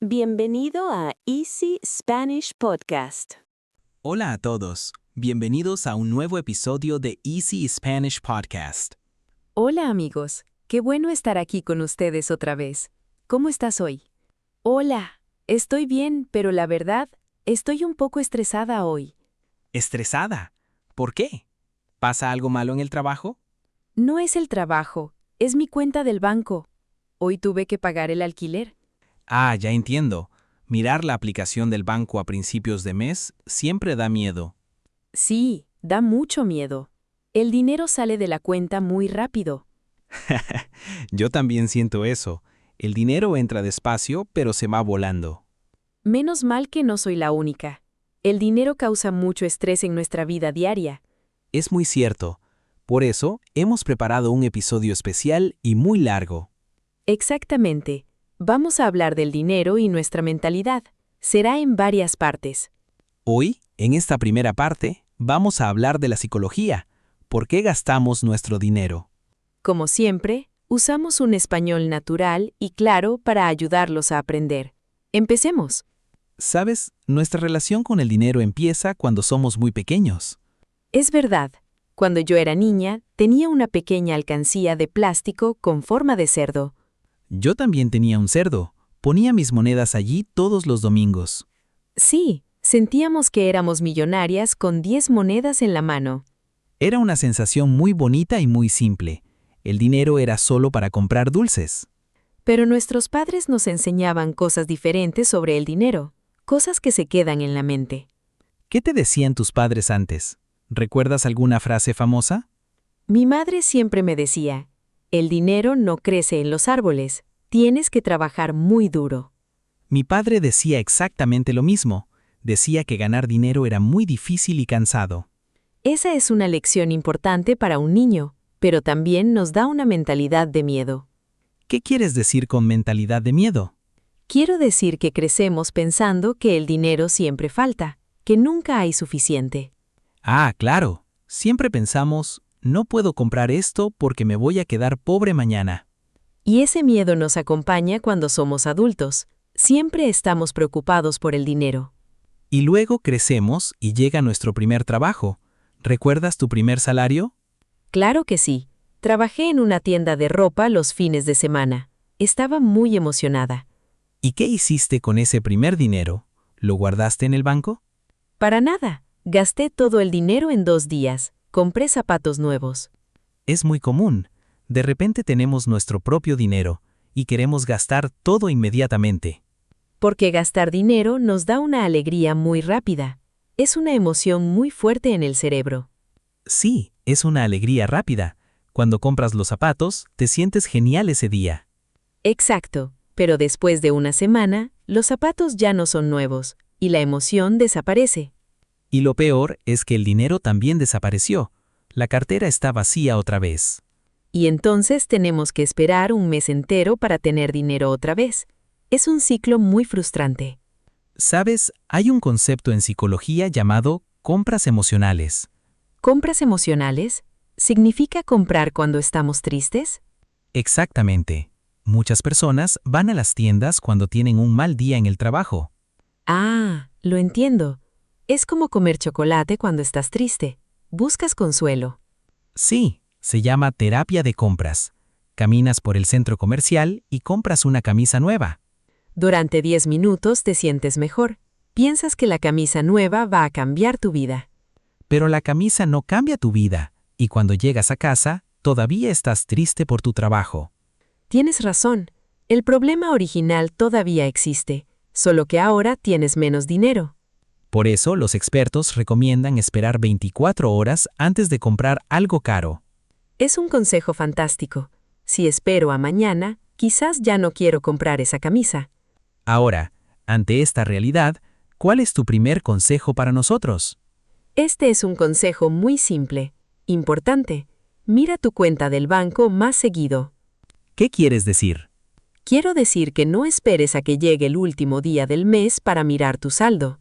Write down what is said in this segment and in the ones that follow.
Bienvenido a Easy Spanish Podcast. Hola a todos, bienvenidos a un nuevo episodio de Easy Spanish Podcast. Hola amigos, qué bueno estar aquí con ustedes otra vez. ¿Cómo estás hoy? Hola, estoy bien, pero la verdad, estoy un poco estresada hoy. ¿Estresada? ¿Por qué? ¿Pasa algo malo en el trabajo? No es el trabajo, es mi cuenta del banco. Hoy tuve que pagar el alquiler. Ah, ya entiendo. Mirar la aplicación del banco a principios de mes siempre da miedo. Sí, da mucho miedo. El dinero sale de la cuenta muy rápido. Yo también siento eso. El dinero entra despacio, pero se va volando. Menos mal que no soy la única. El dinero causa mucho estrés en nuestra vida diaria. Es muy cierto. Por eso, hemos preparado un episodio especial y muy largo. Exactamente. Vamos a hablar del dinero y nuestra mentalidad. Será en varias partes. Hoy, en esta primera parte, vamos a hablar de la psicología. ¿Por qué gastamos nuestro dinero? Como siempre, usamos un español natural y claro para ayudarlos a aprender. Empecemos. ¿Sabes? Nuestra relación con el dinero empieza cuando somos muy pequeños. Es verdad. Cuando yo era niña, tenía una pequeña alcancía de plástico con forma de cerdo. Yo también tenía un cerdo. Ponía mis monedas allí todos los domingos. Sí, sentíamos que éramos millonarias con 10 monedas en la mano. Era una sensación muy bonita y muy simple. El dinero era solo para comprar dulces. Pero nuestros padres nos enseñaban cosas diferentes sobre el dinero, cosas que se quedan en la mente. ¿Qué te decían tus padres antes? ¿Recuerdas alguna frase famosa? Mi madre siempre me decía, el dinero no crece en los árboles, tienes que trabajar muy duro. Mi padre decía exactamente lo mismo. Decía que ganar dinero era muy difícil y cansado. Esa es una lección importante para un niño, pero también nos da una mentalidad de miedo. ¿Qué quieres decir con mentalidad de miedo? Quiero decir que crecemos pensando que el dinero siempre falta, que nunca hay suficiente. Ah, claro. Siempre pensamos, no puedo comprar esto porque me voy a quedar pobre mañana. Y ese miedo nos acompaña cuando somos adultos. Siempre estamos preocupados por el dinero. Y luego crecemos y llega nuestro primer trabajo. ¿Recuerdas tu primer salario? Claro que sí. Trabajé en una tienda de ropa los fines de semana. Estaba muy emocionada. ¿Y qué hiciste con ese primer dinero? ¿Lo guardaste en el banco? Para nada. Gasté todo el dinero en 2 días. Compré zapatos nuevos. Es muy común. De repente tenemos nuestro propio dinero y queremos gastar todo inmediatamente. Porque gastar dinero nos da una alegría muy rápida. Es una emoción muy fuerte en el cerebro. Sí, es una alegría rápida. Cuando compras los zapatos, te sientes genial ese día. Exacto, pero después de una semana, los zapatos ya no son nuevos, y la emoción desaparece. Y lo peor es que el dinero también desapareció. La cartera está vacía otra vez. Y entonces tenemos que esperar un mes entero para tener dinero otra vez. Es un ciclo muy frustrante. ¿Sabes? Hay un concepto en psicología llamado compras emocionales. ¿Compras emocionales? ¿Significa comprar cuando estamos tristes? Exactamente. Muchas personas van a las tiendas cuando tienen un mal día en el trabajo. Ah, lo entiendo. Es como comer chocolate cuando estás triste. Buscas consuelo. Sí, se llama terapia de compras. Caminas por el centro comercial y compras una camisa nueva. Durante 10 minutos te sientes mejor. Piensas que la camisa nueva va a cambiar tu vida. Pero la camisa no cambia tu vida, y cuando llegas a casa, todavía estás triste por tu trabajo. Tienes razón. El problema original todavía existe, solo que ahora tienes menos dinero. Por eso los expertos recomiendan esperar 24 horas antes de comprar algo caro. Es un consejo fantástico. Si espero a mañana, quizás ya no quiero comprar esa camisa. Ahora, ante esta realidad, ¿cuál es tu primer consejo para nosotros? Este es un consejo muy simple, importante. Mira tu cuenta del banco más seguido. ¿Qué quieres decir? Quiero decir que no esperes a que llegue el último día del mes para mirar tu saldo.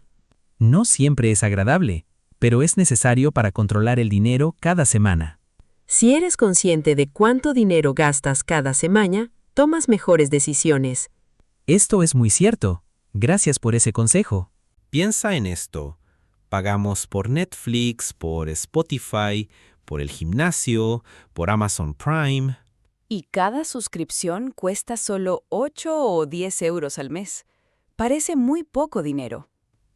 No siempre es agradable, pero es necesario para controlar el dinero cada semana. Si eres consciente de cuánto dinero gastas cada semana, tomas mejores decisiones. Esto es muy cierto. Gracias por ese consejo. Piensa en esto. Pagamos por Netflix, por Spotify, por el gimnasio, por Amazon Prime. Y cada suscripción cuesta solo 8 o 10 euros al mes. Parece muy poco dinero.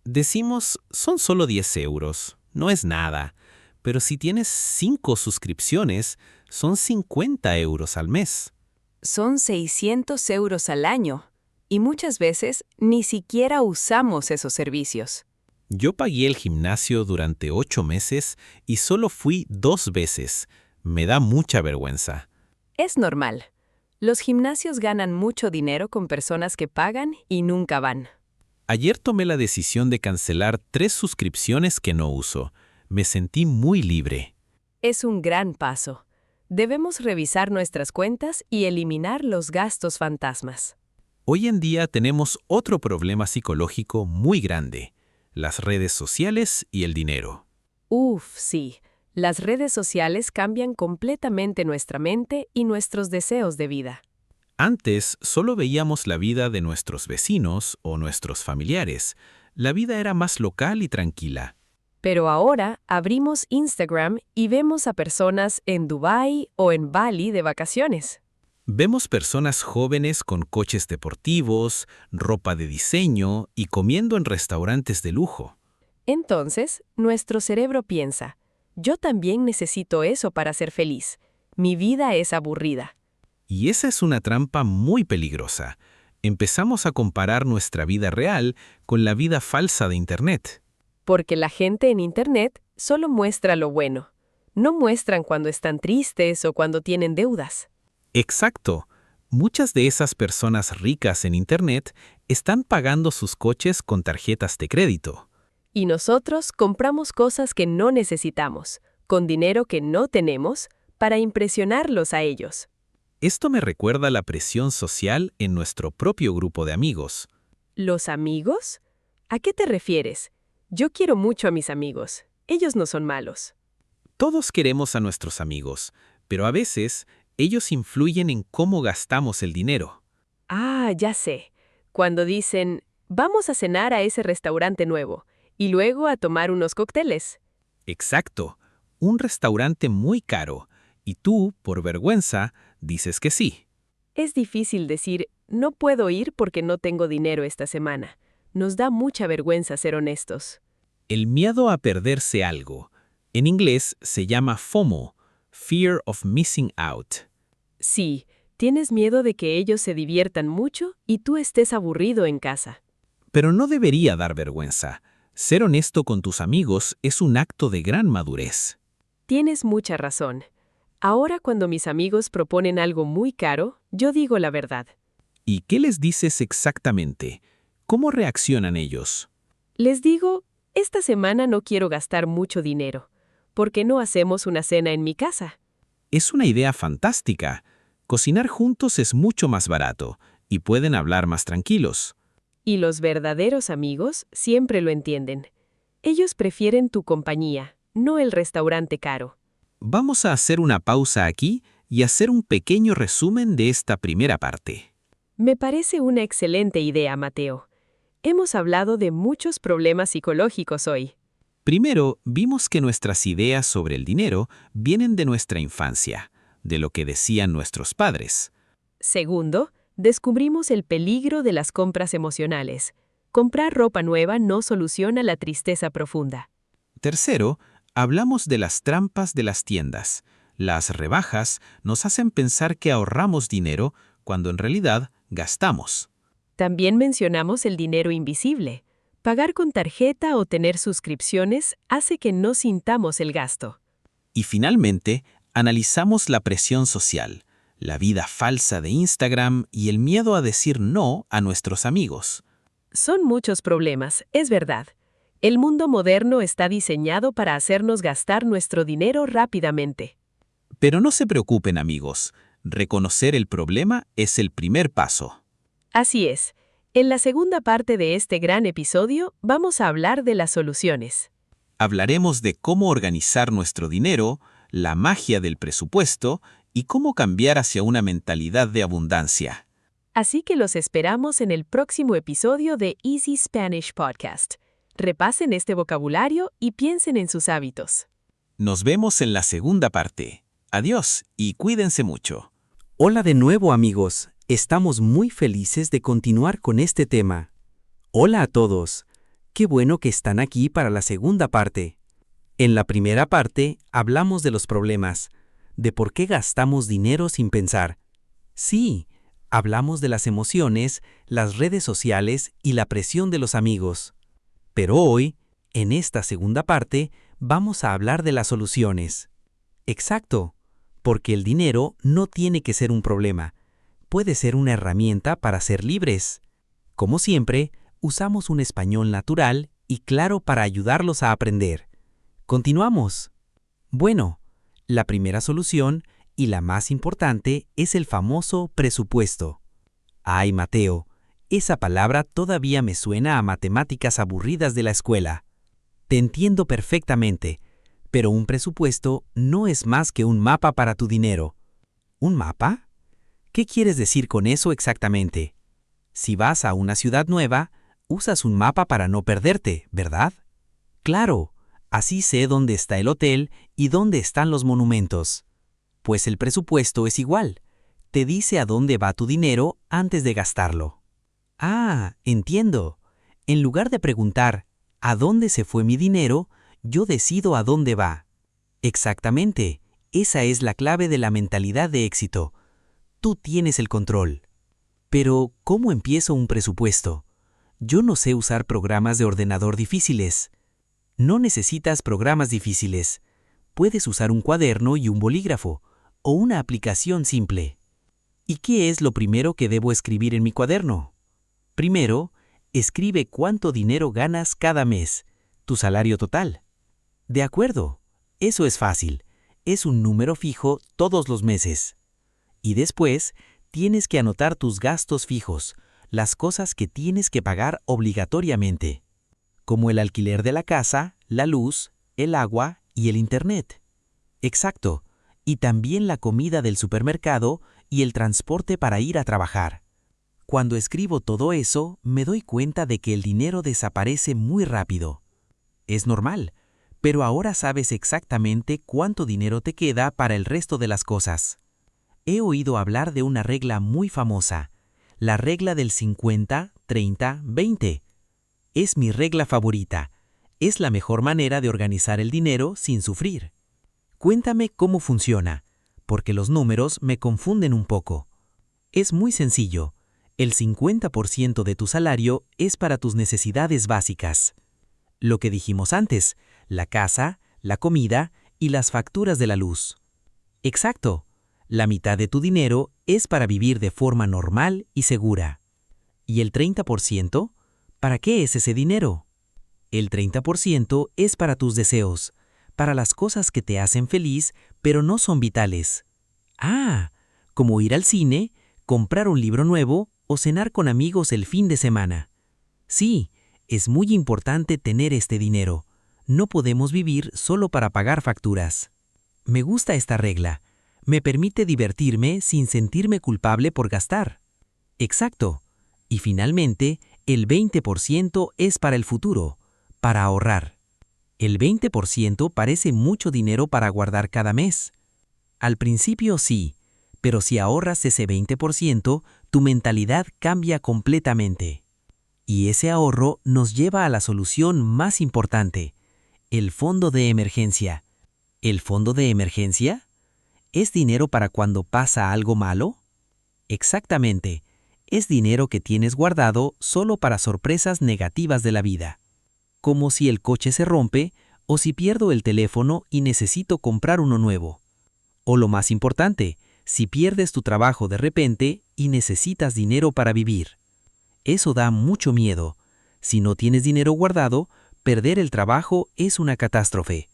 Decimos, son solo 10 euros, no es nada. Pero si tienes 5 suscripciones, son 50 euros al mes. Son 600 euros al año. Y muchas veces ni siquiera usamos esos servicios. Yo pagué el gimnasio durante 8 meses y solo fui 2 veces. Me da mucha vergüenza. Es normal. Los gimnasios ganan mucho dinero con personas que pagan y nunca van. Ayer tomé la decisión de cancelar 3 suscripciones que no uso. Me sentí muy libre. Es un gran paso. Debemos revisar nuestras cuentas y eliminar los gastos fantasmas. Hoy en día tenemos otro problema psicológico muy grande: las redes sociales y el dinero. Sí. Las redes sociales cambian completamente nuestra mente y nuestros deseos de vida. Antes solo veíamos la vida de nuestros vecinos o nuestros familiares. La vida era más local y tranquila. Pero ahora abrimos Instagram y vemos a personas en Dubái o en Bali de vacaciones. Vemos personas jóvenes con coches deportivos, ropa de diseño y comiendo en restaurantes de lujo. Entonces, nuestro cerebro piensa, yo también necesito eso para ser feliz. Mi vida es aburrida. Y esa es una trampa muy peligrosa. Empezamos a comparar nuestra vida real con la vida falsa de Internet. Porque la gente en Internet solo muestra lo bueno. No muestran cuando están tristes o cuando tienen deudas. Exacto. Muchas de esas personas ricas en Internet están pagando sus coches con tarjetas de crédito. Y nosotros compramos cosas que no necesitamos, con dinero que no tenemos, para impresionarlos a ellos. Esto me recuerda la presión social en nuestro propio grupo de amigos. ¿Los amigos? ¿A qué te refieres? Yo quiero mucho a mis amigos. Ellos no son malos. Todos queremos a nuestros amigos, pero a veces ellos influyen en cómo gastamos el dinero. Ya sé. Cuando dicen, vamos a cenar a ese restaurante nuevo, y luego a tomar unos cócteles. Exacto. Un restaurante muy caro, y tú, por vergüenza, dices que sí. Es difícil decir, no puedo ir porque no tengo dinero esta semana. Nos da mucha vergüenza ser honestos. El miedo a perderse algo. En inglés se llama FOMO, Fear of Missing Out. Sí, tienes miedo de que ellos se diviertan mucho y tú estés aburrido en casa. Pero no debería dar vergüenza. Ser honesto con tus amigos es un acto de gran madurez. Tienes mucha razón. Ahora cuando mis amigos proponen algo muy caro, yo digo la verdad. ¿Y qué les dices exactamente? ¿Cómo reaccionan ellos? Les digo, esta semana no quiero gastar mucho dinero. ¿Por qué no hacemos una cena en mi casa? Es una idea fantástica. Cocinar juntos es mucho más barato y pueden hablar más tranquilos. Y los verdaderos amigos siempre lo entienden. Ellos prefieren tu compañía, no el restaurante caro. Vamos a hacer una pausa aquí y hacer un pequeño resumen de esta primera parte. Me parece una excelente idea, Mateo. Hemos hablado de muchos problemas psicológicos hoy. Primero, vimos que nuestras ideas sobre el dinero vienen de nuestra infancia, de lo que decían nuestros padres. Segundo, descubrimos el peligro de las compras emocionales. Comprar ropa nueva no soluciona la tristeza profunda. Tercero, hablamos de las trampas de las tiendas. Las rebajas nos hacen pensar que ahorramos dinero cuando en realidad gastamos. También mencionamos el dinero invisible. Pagar con tarjeta o tener suscripciones hace que no sintamos el gasto. Y finalmente, analizamos la presión social, la vida falsa de Instagram y el miedo a decir no a nuestros amigos. Son muchos problemas, es verdad. El mundo moderno está diseñado para hacernos gastar nuestro dinero rápidamente. Pero no se preocupen, amigos. Reconocer el problema es el primer paso. Así es. En la segunda parte de este gran episodio vamos a hablar de las soluciones. Hablaremos de cómo organizar nuestro dinero, la magia del presupuesto y cómo cambiar hacia una mentalidad de abundancia. Así que los esperamos en el próximo episodio de Easy Spanish Podcast. Repasen este vocabulario y piensen en sus hábitos. Nos vemos en la segunda parte. Adiós y cuídense mucho. Hola de nuevo, amigos. Estamos muy felices de continuar con este tema. Hola a todos. Qué bueno que están aquí para la segunda parte. En la primera parte hablamos de los problemas, de por qué gastamos dinero sin pensar. Sí, hablamos de las emociones, las redes sociales y la presión de los amigos. Pero hoy, en esta segunda parte, vamos a hablar de las soluciones. Exacto, porque el dinero no tiene que ser un problema. Puede ser una herramienta para ser libres. Como siempre, usamos un español natural y claro para ayudarlos a aprender. Continuamos. Bueno, la primera solución y la más importante es el famoso presupuesto. Ay, Mateo, esa palabra todavía me suena a matemáticas aburridas de la escuela. Te entiendo perfectamente, pero un presupuesto no es más que un mapa para tu dinero. ¿Un mapa? ¿Qué quieres decir con eso exactamente? Si vas a una ciudad nueva, usas un mapa para no perderte, ¿verdad? Claro, así sé dónde está el hotel y dónde están los monumentos. Pues el presupuesto es igual. Te dice a dónde va tu dinero antes de gastarlo. Ah, entiendo. En lugar de preguntar, ¿a dónde se fue mi dinero?, yo decido a dónde va. Exactamente. Esa es la clave de la mentalidad de éxito. Tú tienes el control. Pero, ¿cómo empiezo un presupuesto? Yo no sé usar programas de ordenador difíciles. No necesitas programas difíciles. Puedes usar un cuaderno y un bolígrafo, o una aplicación simple. ¿Y qué es lo primero que debo escribir en mi cuaderno? Primero, escribe cuánto dinero ganas cada mes, tu salario total. De acuerdo, eso es fácil. Es un número fijo todos los meses. Y después, tienes que anotar tus gastos fijos, las cosas que tienes que pagar obligatoriamente, como el alquiler de la casa, la luz, el agua y el internet. Exacto, y también la comida del supermercado y el transporte para ir a trabajar. Cuando escribo todo eso, me doy cuenta de que el dinero desaparece muy rápido. Es normal, pero ahora sabes exactamente cuánto dinero te queda para el resto de las cosas. He oído hablar de una regla muy famosa, la regla del 50, 30, 20. Es mi regla favorita. Es la mejor manera de organizar el dinero sin sufrir. Cuéntame cómo funciona, porque los números me confunden un poco. Es muy sencillo. El 50% de tu salario es para tus necesidades básicas. Lo que dijimos antes, la casa, la comida y las facturas de la luz. Exacto. La mitad de tu dinero es para vivir de forma normal y segura. ¿Y el 30%? ¿Para qué es ese dinero? El 30% es para tus deseos, para las cosas que te hacen feliz, pero no son vitales. Ah, como ir al cine, comprar un libro nuevo o cenar con amigos el fin de semana. Sí, es muy importante tener este dinero. No podemos vivir solo para pagar facturas. Me gusta esta regla. Me permite divertirme sin sentirme culpable por gastar. Exacto. Y finalmente, el 20% es para el futuro, para ahorrar. El 20% parece mucho dinero para guardar cada mes. Al principio sí, pero si ahorras ese 20%, tu mentalidad cambia completamente. Y ese ahorro nos lleva a la solución más importante, el fondo de emergencia. ¿El fondo de emergencia? ¿Es dinero para cuando pasa algo malo? Exactamente. Es dinero que tienes guardado solo para sorpresas negativas de la vida. Como si el coche se rompe o si pierdo el teléfono y necesito comprar uno nuevo. O lo más importante, si pierdes tu trabajo de repente y necesitas dinero para vivir. Eso da mucho miedo. Si no tienes dinero guardado, perder el trabajo es una catástrofe.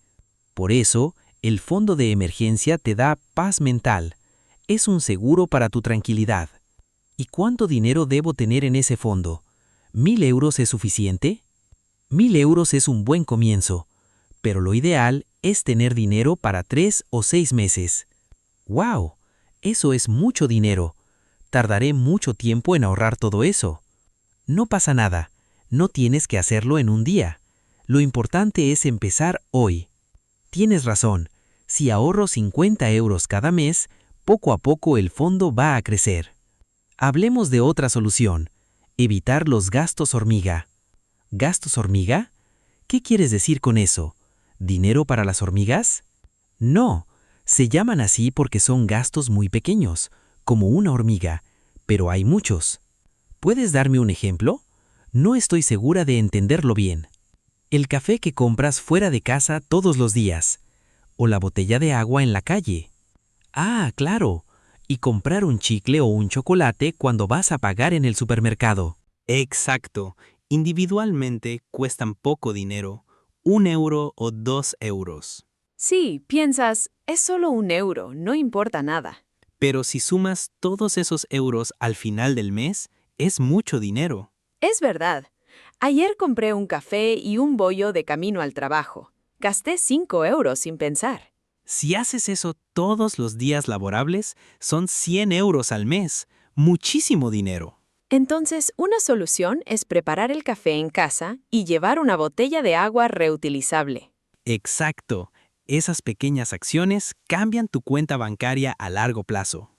Por eso, el fondo de emergencia te da paz mental. Es un seguro para tu tranquilidad. ¿Y cuánto dinero debo tener en ese fondo? ¿1,000 euros es suficiente? 1,000 euros es un buen comienzo, pero lo ideal es tener dinero para 3 o 6 meses. ¡Wow! Eso es mucho dinero. Tardaré mucho tiempo en ahorrar todo eso. No pasa nada, no tienes que hacerlo en un día. Lo importante es empezar hoy. Tienes razón, si ahorro 50 euros cada mes, poco a poco el fondo va a crecer. Hablemos de otra solución, evitar los gastos hormiga. ¿Gastos hormiga? ¿Qué quieres decir con eso? ¿Dinero para las hormigas? No, se llaman así porque son gastos muy pequeños, como una hormiga, pero hay muchos. ¿Puedes darme un ejemplo? No estoy segura de entenderlo bien. El café que compras fuera de casa todos los días, o la botella de agua en la calle. Ah, claro, y comprar un chicle o un chocolate cuando vas a pagar en el supermercado. Exacto. Individualmente cuestan poco dinero, 1 euro o 2 euros. Sí, piensas, es solo 1 euro, no importa nada. Pero si sumas todos esos euros al final del mes, es mucho dinero. Es verdad. Ayer compré un café y un bollo de camino al trabajo. Gasté 5 euros sin pensar. Si haces eso todos los días laborables, son 100 euros al mes. Muchísimo dinero. Entonces, una solución es preparar el café en casa y llevar una botella de agua reutilizable. Exacto. Esas pequeñas acciones cambian tu cuenta bancaria a largo plazo.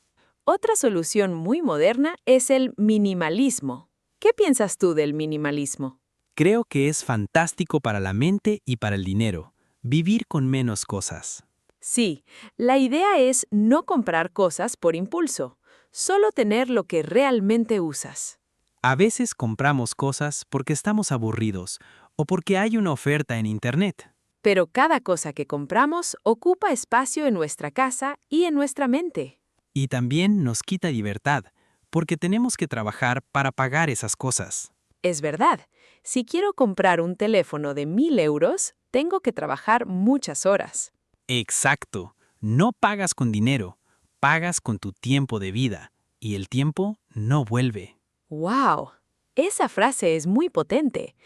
Otra solución muy moderna es el minimalismo. ¿Qué piensas tú del minimalismo? Creo que es fantástico para la mente y para el dinero. Vivir con menos cosas. Sí, la idea es no comprar cosas por impulso, solo tener lo que realmente usas. A veces compramos cosas porque estamos aburridos o porque hay una oferta en Internet. Pero cada cosa que compramos ocupa espacio en nuestra casa y en nuestra mente. Y también nos quita libertad, porque tenemos que trabajar para pagar esas cosas. Es verdad, si quiero comprar un teléfono de 1.000 euros, tengo que trabajar muchas horas. Exacto. No pagas con dinero, pagas con tu tiempo de vida, y el tiempo no vuelve. ¡Wow! Esa frase es muy potente.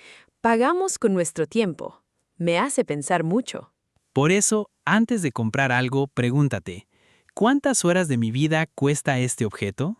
Pagamos con nuestro tiempo. Me hace pensar mucho. Por eso, antes de comprar algo, pregúntate, ¿cuántas horas de mi vida cuesta este objeto?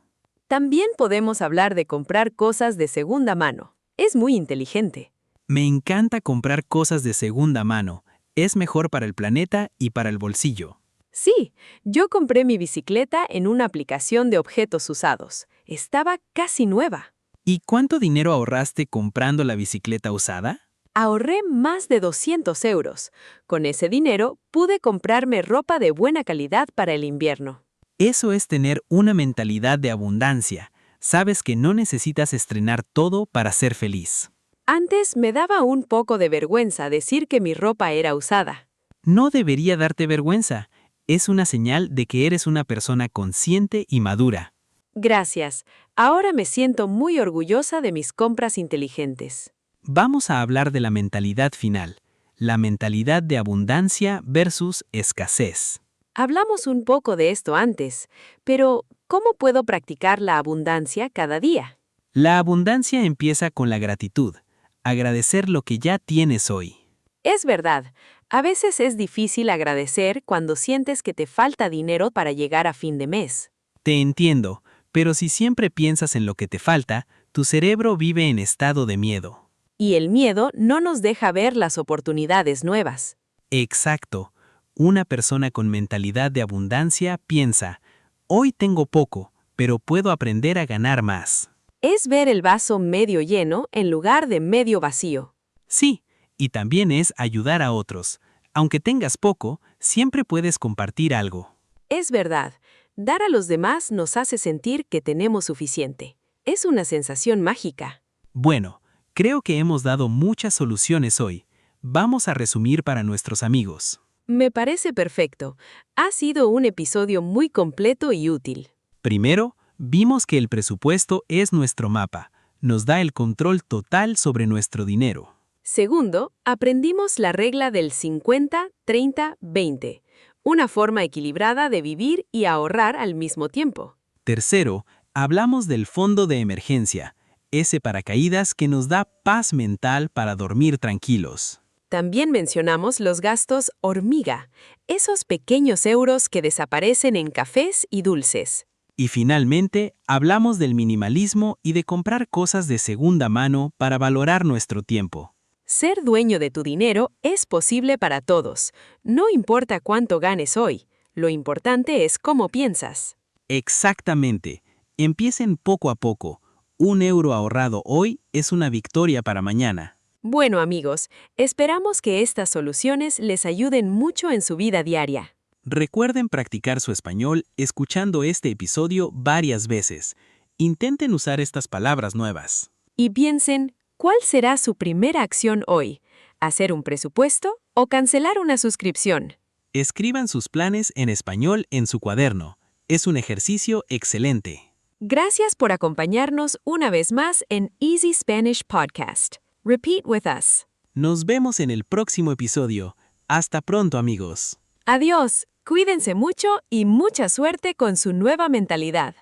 También podemos hablar de comprar cosas de segunda mano. Es muy inteligente. Me encanta comprar cosas de segunda mano. Es mejor para el planeta y para el bolsillo. Sí, yo compré mi bicicleta en una aplicación de objetos usados. Estaba casi nueva. ¿Y cuánto dinero ahorraste comprando la bicicleta usada? Ahorré más de 200 euros. Con ese dinero pude comprarme ropa de buena calidad para el invierno. Eso es tener una mentalidad de abundancia. Sabes que no necesitas estrenar todo para ser feliz. Antes me daba un poco de vergüenza decir que mi ropa era usada. No debería darte vergüenza. Es una señal de que eres una persona consciente y madura. Gracias. Ahora me siento muy orgullosa de mis compras inteligentes. Vamos a hablar de la mentalidad final, la mentalidad de abundancia versus escasez. Hablamos un poco de esto antes, pero ¿cómo puedo practicar la abundancia cada día? La abundancia empieza con la gratitud, agradecer lo que ya tienes hoy. Es verdad, a veces es difícil agradecer cuando sientes que te falta dinero para llegar a fin de mes. Te entiendo, pero si siempre piensas en lo que te falta, tu cerebro vive en estado de miedo. Y el miedo no nos deja ver las oportunidades nuevas. Exacto. Una persona con mentalidad de abundancia piensa, hoy tengo poco, pero puedo aprender a ganar más. Es ver el vaso medio lleno en lugar de medio vacío. Sí, y también es ayudar a otros. Aunque tengas poco, siempre puedes compartir algo. Es verdad, dar a los demás nos hace sentir que tenemos suficiente. Es una sensación mágica. Bueno, creo que hemos dado muchas soluciones hoy. Vamos a resumir para nuestros amigos. Me parece perfecto. Ha sido un episodio muy completo y útil. Primero, vimos que el presupuesto es nuestro mapa. Nos da el control total sobre nuestro dinero. Segundo, aprendimos la regla del 50-30-20, una forma equilibrada de vivir y ahorrar al mismo tiempo. Tercero, hablamos del fondo de emergencia, ese paracaídas que nos da paz mental para dormir tranquilos. También mencionamos los gastos hormiga, esos pequeños euros que desaparecen en cafés y dulces. Y finalmente, hablamos del minimalismo y de comprar cosas de segunda mano para valorar nuestro tiempo. Ser dueño de tu dinero es posible para todos. No importa cuánto ganes hoy, lo importante es cómo piensas. Exactamente. Empiecen poco a poco. 1 euro ahorrado hoy es una victoria para mañana. Bueno, amigos, esperamos que estas soluciones les ayuden mucho en su vida diaria. Recuerden practicar su español escuchando este episodio varias veces. Intenten usar estas palabras nuevas. Y piensen, ¿cuál será su primera acción hoy? ¿Hacer un presupuesto o cancelar una suscripción? Escriban sus planes en español en su cuaderno. Es un ejercicio excelente. Gracias por acompañarnos una vez más en Easy Spanish Podcast. Repeat with us. Nos vemos en el próximo episodio. Hasta pronto, amigos. Adiós, cuídense mucho y mucha suerte con su nueva mentalidad.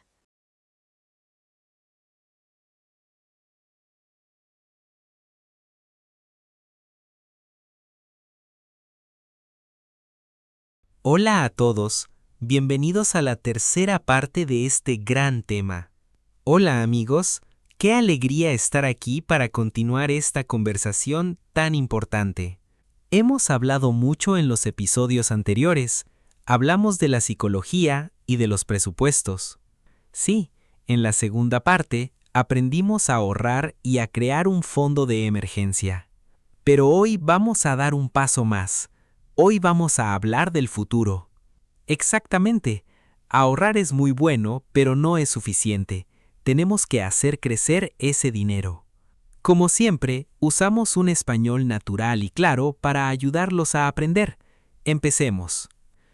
Hola a todos, bienvenidos a la tercera parte de este gran tema. Hola amigos, qué alegría estar aquí para continuar esta conversación tan importante. Hemos hablado mucho en los episodios anteriores, hablamos de la psicología y de los presupuestos. Sí, en la segunda parte aprendimos a ahorrar y a crear un fondo de emergencia. Pero hoy vamos a dar un paso más. Hoy vamos a hablar del futuro. Exactamente. Ahorrar es muy bueno, pero no es suficiente. Tenemos que hacer crecer ese dinero. Como siempre, usamos un español natural y claro para ayudarlos a aprender. Empecemos.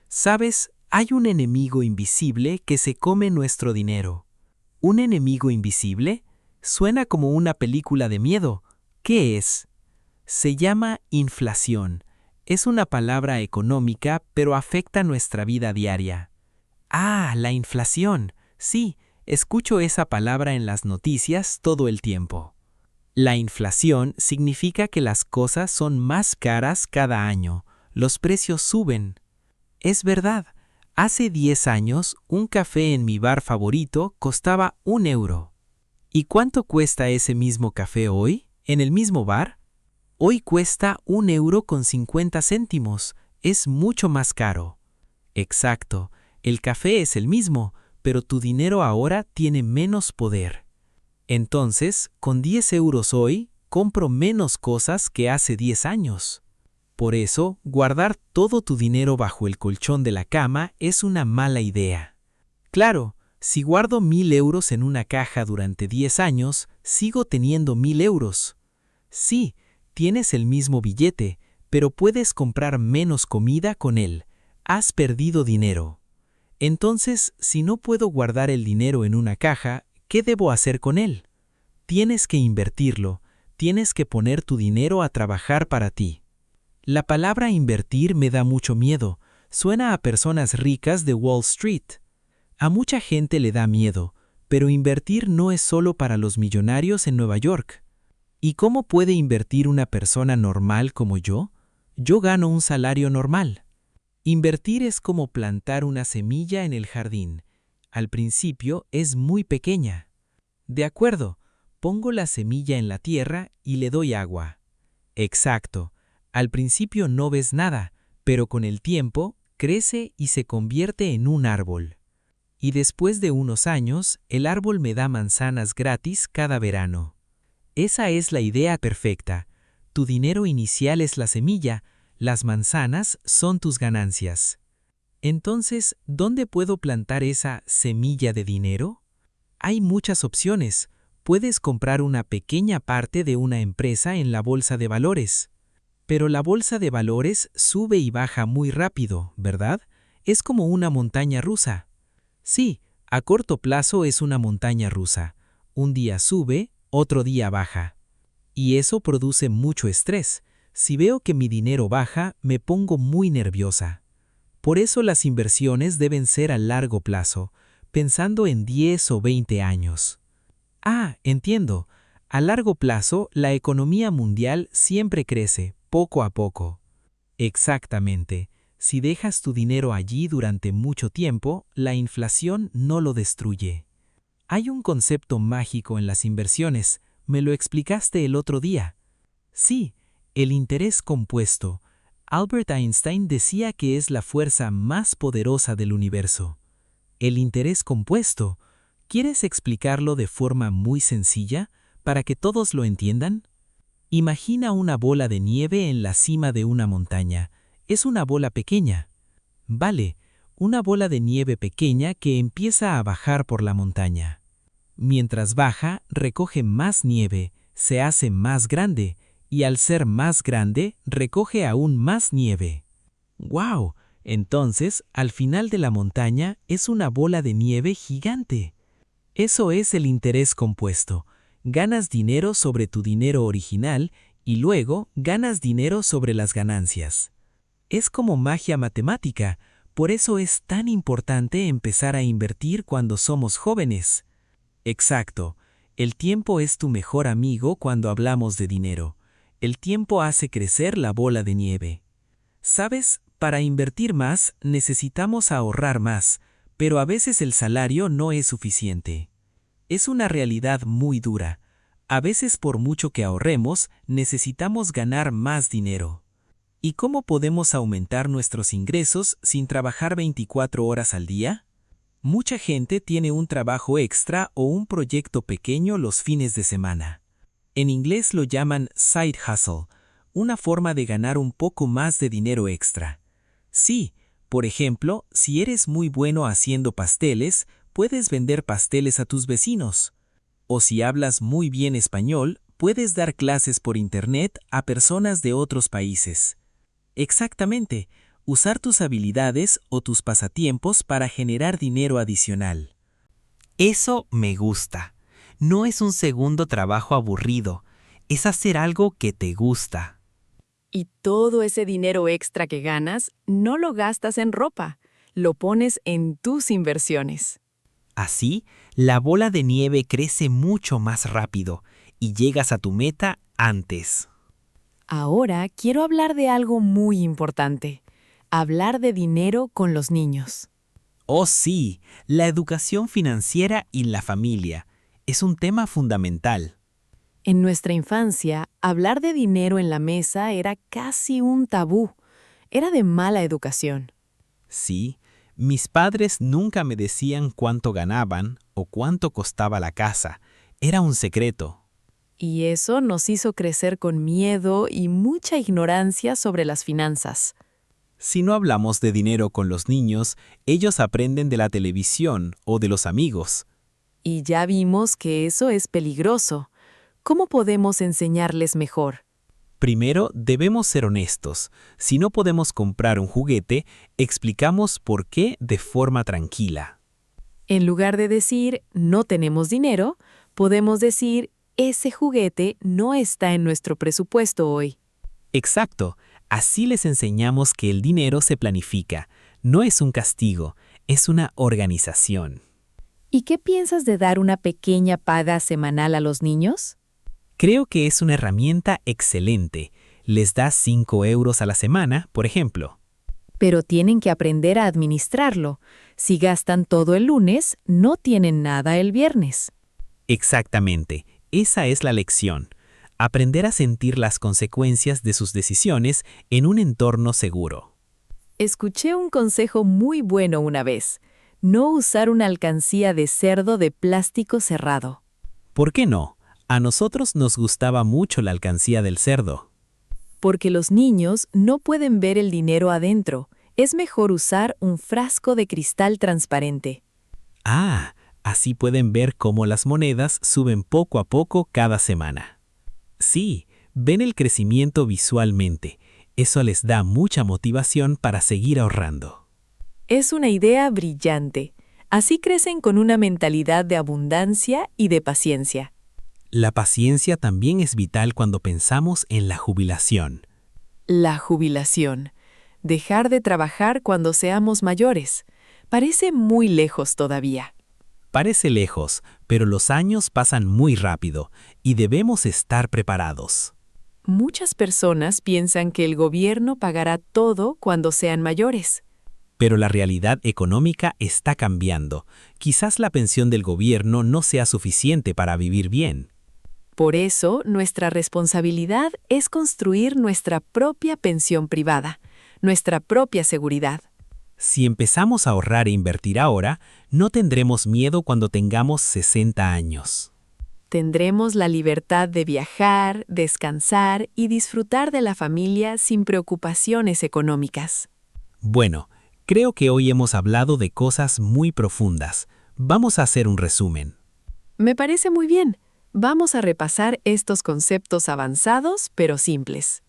¿Sabes? Hay un enemigo invisible que se come nuestro dinero. ¿Un enemigo invisible? Suena como una película de miedo. ¿Qué es? Se llama inflación. Es una palabra económica, pero afecta nuestra vida diaria. Ah, la inflación. Sí, escucho esa palabra en las noticias todo el tiempo. La inflación significa que las cosas son más caras cada año. Los precios suben. Es verdad. Hace 10 años, un café en mi bar favorito costaba 1 euro. ¿Y cuánto cuesta ese mismo café hoy, en el mismo bar? Hoy cuesta 1 euro con 50 céntimos. Es mucho más caro. Exacto. El café es el mismo, pero tu dinero ahora tiene menos poder. Entonces, con 10 euros hoy, compro menos cosas que hace 10 años. Por eso, guardar todo tu dinero bajo el colchón de la cama es una mala idea. Claro, si guardo 1000 euros en una caja durante 10 años, sigo teniendo 1000 euros. Sí, tienes el mismo billete, pero puedes comprar menos comida con él. Has perdido dinero. Entonces, si no puedo guardar el dinero en una caja, ¿qué debo hacer con él? Tienes que invertirlo. Tienes que poner tu dinero a trabajar para ti. La palabra invertir me da mucho miedo. Suena a personas ricas de Wall Street. A mucha gente le da miedo, pero invertir no es solo para los millonarios en Nueva York. ¿Y cómo puede invertir una persona normal como yo? Yo gano un salario normal. Invertir es como plantar una semilla en el jardín. Al principio es muy pequeña. De acuerdo, pongo la semilla en la tierra y le doy agua. Exacto. Al principio no ves nada, pero con el tiempo crece y se convierte en un árbol. Y después de unos años, el árbol me da manzanas gratis cada verano. Esa es la idea perfecta. Tu dinero inicial es la semilla, las manzanas son tus ganancias. Entonces, ¿dónde puedo plantar esa semilla de dinero? Hay muchas opciones. Puedes comprar una pequeña parte de una empresa en la bolsa de valores. Pero la bolsa de valores sube y baja muy rápido, ¿verdad? Es como una montaña rusa. Sí, a corto plazo es una montaña rusa. Un día sube, otro día baja. Y eso produce mucho estrés. Si veo que mi dinero baja, me pongo muy nerviosa. Por eso las inversiones deben ser a largo plazo, pensando en 10 o 20 años. Ah, entiendo. A largo plazo, la economía mundial siempre crece, poco a poco. Exactamente. Si dejas tu dinero allí durante mucho tiempo, la inflación no lo destruye. Hay un concepto mágico en las inversiones, me lo explicaste el otro día. Sí, el interés compuesto. Albert Einstein decía que es la fuerza más poderosa del universo. El interés compuesto, ¿quieres explicarlo de forma muy sencilla para que todos lo entiendan? Imagina una bola de nieve en la cima de una montaña. Es una bola pequeña. Vale, una bola de nieve pequeña que empieza a bajar por la montaña. Mientras baja, recoge más nieve, se hace más grande, y al ser más grande, recoge aún más nieve. ¡Guau! Entonces, al final de la montaña es una bola de nieve gigante. Eso es el interés compuesto. Ganas dinero sobre tu dinero original y luego ganas dinero sobre las ganancias. Es como magia matemática, por eso es tan importante empezar a invertir cuando somos jóvenes. Exacto, el tiempo es tu mejor amigo cuando hablamos de dinero. El tiempo hace crecer la bola de nieve. ¿Sabes? Para invertir más, necesitamos ahorrar más, pero a veces el salario no es suficiente. Es una realidad muy dura. A veces por mucho que ahorremos, necesitamos ganar más dinero. ¿Y cómo podemos aumentar nuestros ingresos sin trabajar 24 horas al día? Mucha gente tiene un trabajo extra o un proyecto pequeño los fines de semana. En inglés lo llaman side hustle, una forma de ganar un poco más de dinero extra. Sí, por ejemplo, si eres muy bueno haciendo pasteles, puedes vender pasteles a tus vecinos. O si hablas muy bien español, puedes dar clases por internet a personas de otros países. Exactamente, usar tus habilidades o tus pasatiempos para generar dinero adicional. Eso me gusta. No es un segundo trabajo aburrido, es hacer algo que te gusta. Y todo ese dinero extra que ganas, no lo gastas en ropa, lo pones en tus inversiones. Así, la bola de nieve crece mucho más rápido y llegas a tu meta antes. Ahora quiero hablar de algo muy importante, hablar de dinero con los niños. Oh sí, la educación financiera y la familia es un tema fundamental. En nuestra infancia, hablar de dinero en la mesa era casi un tabú, era de mala educación. Sí, mis padres nunca me decían cuánto ganaban o cuánto costaba la casa, era un secreto. Y eso nos hizo crecer con miedo y mucha ignorancia sobre las finanzas. Si no hablamos de dinero con los niños, ellos aprenden de la televisión o de los amigos. Y ya vimos que eso es peligroso. ¿Cómo podemos enseñarles mejor? Primero, debemos ser honestos. Si no podemos comprar un juguete, explicamos por qué de forma tranquila. En lugar de decir, no tenemos dinero, podemos decir, ese juguete no está en nuestro presupuesto hoy. Exacto. Así les enseñamos que el dinero se planifica. No es un castigo, es una organización. ¿Y qué piensas de dar una pequeña paga semanal a los niños? Creo que es una herramienta excelente. Les das 5 euros a la semana, por ejemplo. Pero tienen que aprender a administrarlo. Si gastan todo el lunes, no tienen nada el viernes. Exactamente. Esa es la lección. Aprender a sentir las consecuencias de sus decisiones en un entorno seguro. Escuché un consejo muy bueno una vez. No usar una alcancía de cerdo de plástico cerrado. ¿Por qué no? A nosotros nos gustaba mucho la alcancía del cerdo. Porque los niños no pueden ver el dinero adentro. Es mejor usar un frasco de cristal transparente. Ah, así pueden ver cómo las monedas suben poco a poco cada semana. Sí, ven el crecimiento visualmente. Eso les da mucha motivación para seguir ahorrando. Es una idea brillante. Así crecen con una mentalidad de abundancia y de paciencia. La paciencia también es vital cuando pensamos en la jubilación. La jubilación. Dejar de trabajar cuando seamos mayores. Parece muy lejos todavía. Parece lejos, pero los años pasan muy rápido y debemos estar preparados. Muchas personas piensan que el gobierno pagará todo cuando sean mayores. Pero la realidad económica está cambiando. Quizás la pensión del gobierno no sea suficiente para vivir bien. Por eso, nuestra responsabilidad es construir nuestra propia pensión privada, nuestra propia seguridad. Si empezamos a ahorrar e invertir ahora, no tendremos miedo cuando tengamos 60 años. Tendremos la libertad de viajar, descansar y disfrutar de la familia sin preocupaciones económicas. Bueno, creo que hoy hemos hablado de cosas muy profundas. Vamos a hacer un resumen. Me parece muy bien. Vamos a repasar estos conceptos avanzados pero simples.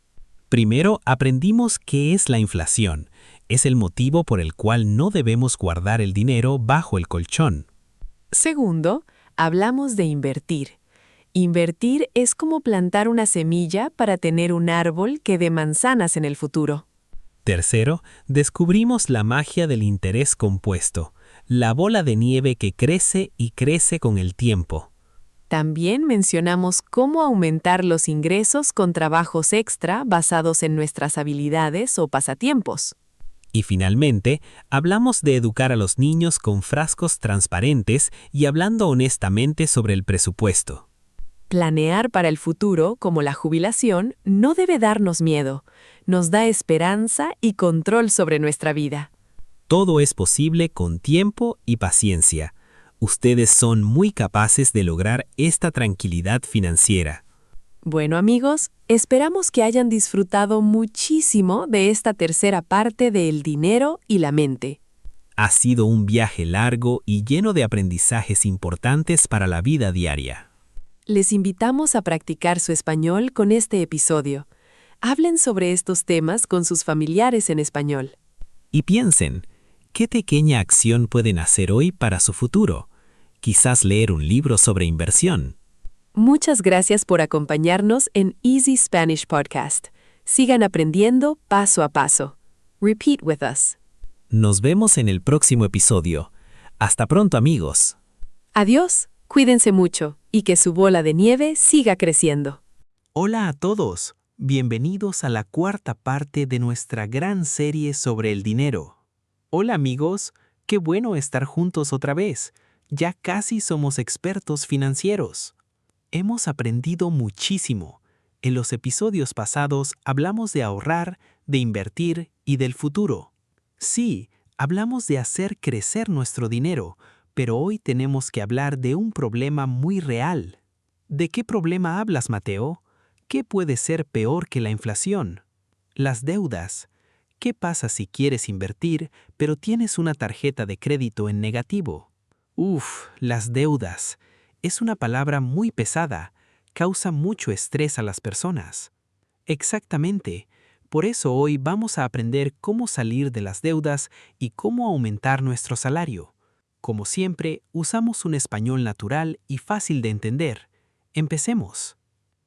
Primero, aprendimos qué es la inflación. Es el motivo por el cual no debemos guardar el dinero bajo el colchón. Segundo, hablamos de invertir. Invertir es como plantar una semilla para tener un árbol que dé manzanas en el futuro. Tercero, descubrimos la magia del interés compuesto, la bola de nieve que crece y crece con el tiempo. También mencionamos cómo aumentar los ingresos con trabajos extra basados en nuestras habilidades o pasatiempos. Y finalmente, hablamos de educar a los niños con frascos transparentes y hablando honestamente sobre el presupuesto. Planear para el futuro, como la jubilación, no debe darnos miedo. Nos da esperanza y control sobre nuestra vida. Todo es posible con tiempo y paciencia. Ustedes son muy capaces de lograr esta tranquilidad financiera. Bueno, amigos, esperamos que hayan disfrutado muchísimo de esta tercera parte de El dinero y la mente. Ha sido un viaje largo y lleno de aprendizajes importantes para la vida diaria. Les invitamos a practicar su español con este episodio. Hablen sobre estos temas con sus familiares en español. Y piensen, ¿qué pequeña acción pueden hacer hoy para su futuro? Quizás leer un libro sobre inversión. Muchas gracias por acompañarnos en Easy Spanish Podcast. Sigan aprendiendo paso a paso. Repeat with us. Nos vemos en el próximo episodio. Hasta pronto, amigos. Adiós, cuídense mucho y que su bola de nieve siga creciendo. Hola a todos. Bienvenidos a la cuarta parte de nuestra gran serie sobre el dinero. Hola amigos, qué bueno estar juntos otra vez. Ya casi somos expertos financieros. Hemos aprendido muchísimo. En los episodios pasados hablamos de ahorrar, de invertir y del futuro. Sí, hablamos de hacer crecer nuestro dinero, pero hoy tenemos que hablar de un problema muy real. ¿De qué problema hablas, Mateo? ¿Qué puede ser peor que la inflación? Las deudas. ¿Qué pasa si quieres invertir, pero tienes una tarjeta de crédito en negativo? Las deudas. Es una palabra muy pesada, causa mucho estrés a las personas. Exactamente. Por eso hoy vamos a aprender cómo salir de las deudas y cómo aumentar nuestro salario. Como siempre, usamos un español natural y fácil de entender. Empecemos.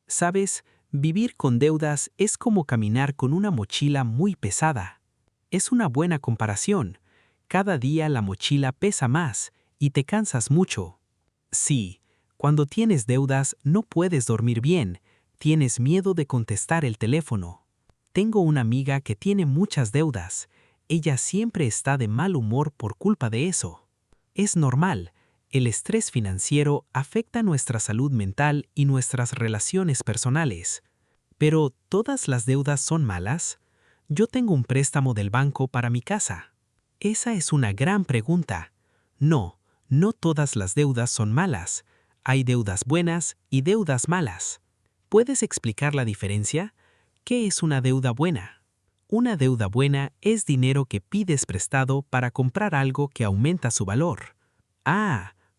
¿Sabes? Vivir con deudas es como caminar con una mochila muy pesada. Es una buena comparación. Cada día la mochila pesa más y te cansas mucho. Sí, cuando tienes deudas no puedes dormir bien, tienes miedo de contestar el teléfono. Tengo una amiga que tiene muchas deudas. Ella siempre está de mal humor por culpa de eso. Es normal. El estrés financiero afecta nuestra salud mental y nuestras relaciones personales. Pero, ¿todas las deudas son malas? Yo tengo un préstamo del banco para mi casa. Esa es una gran pregunta. No, no todas las deudas son malas. Hay deudas buenas y deudas malas. ¿Puedes explicar la diferencia? ¿Qué es una deuda buena? Una deuda buena es dinero que pides prestado para comprar algo que aumenta su valor.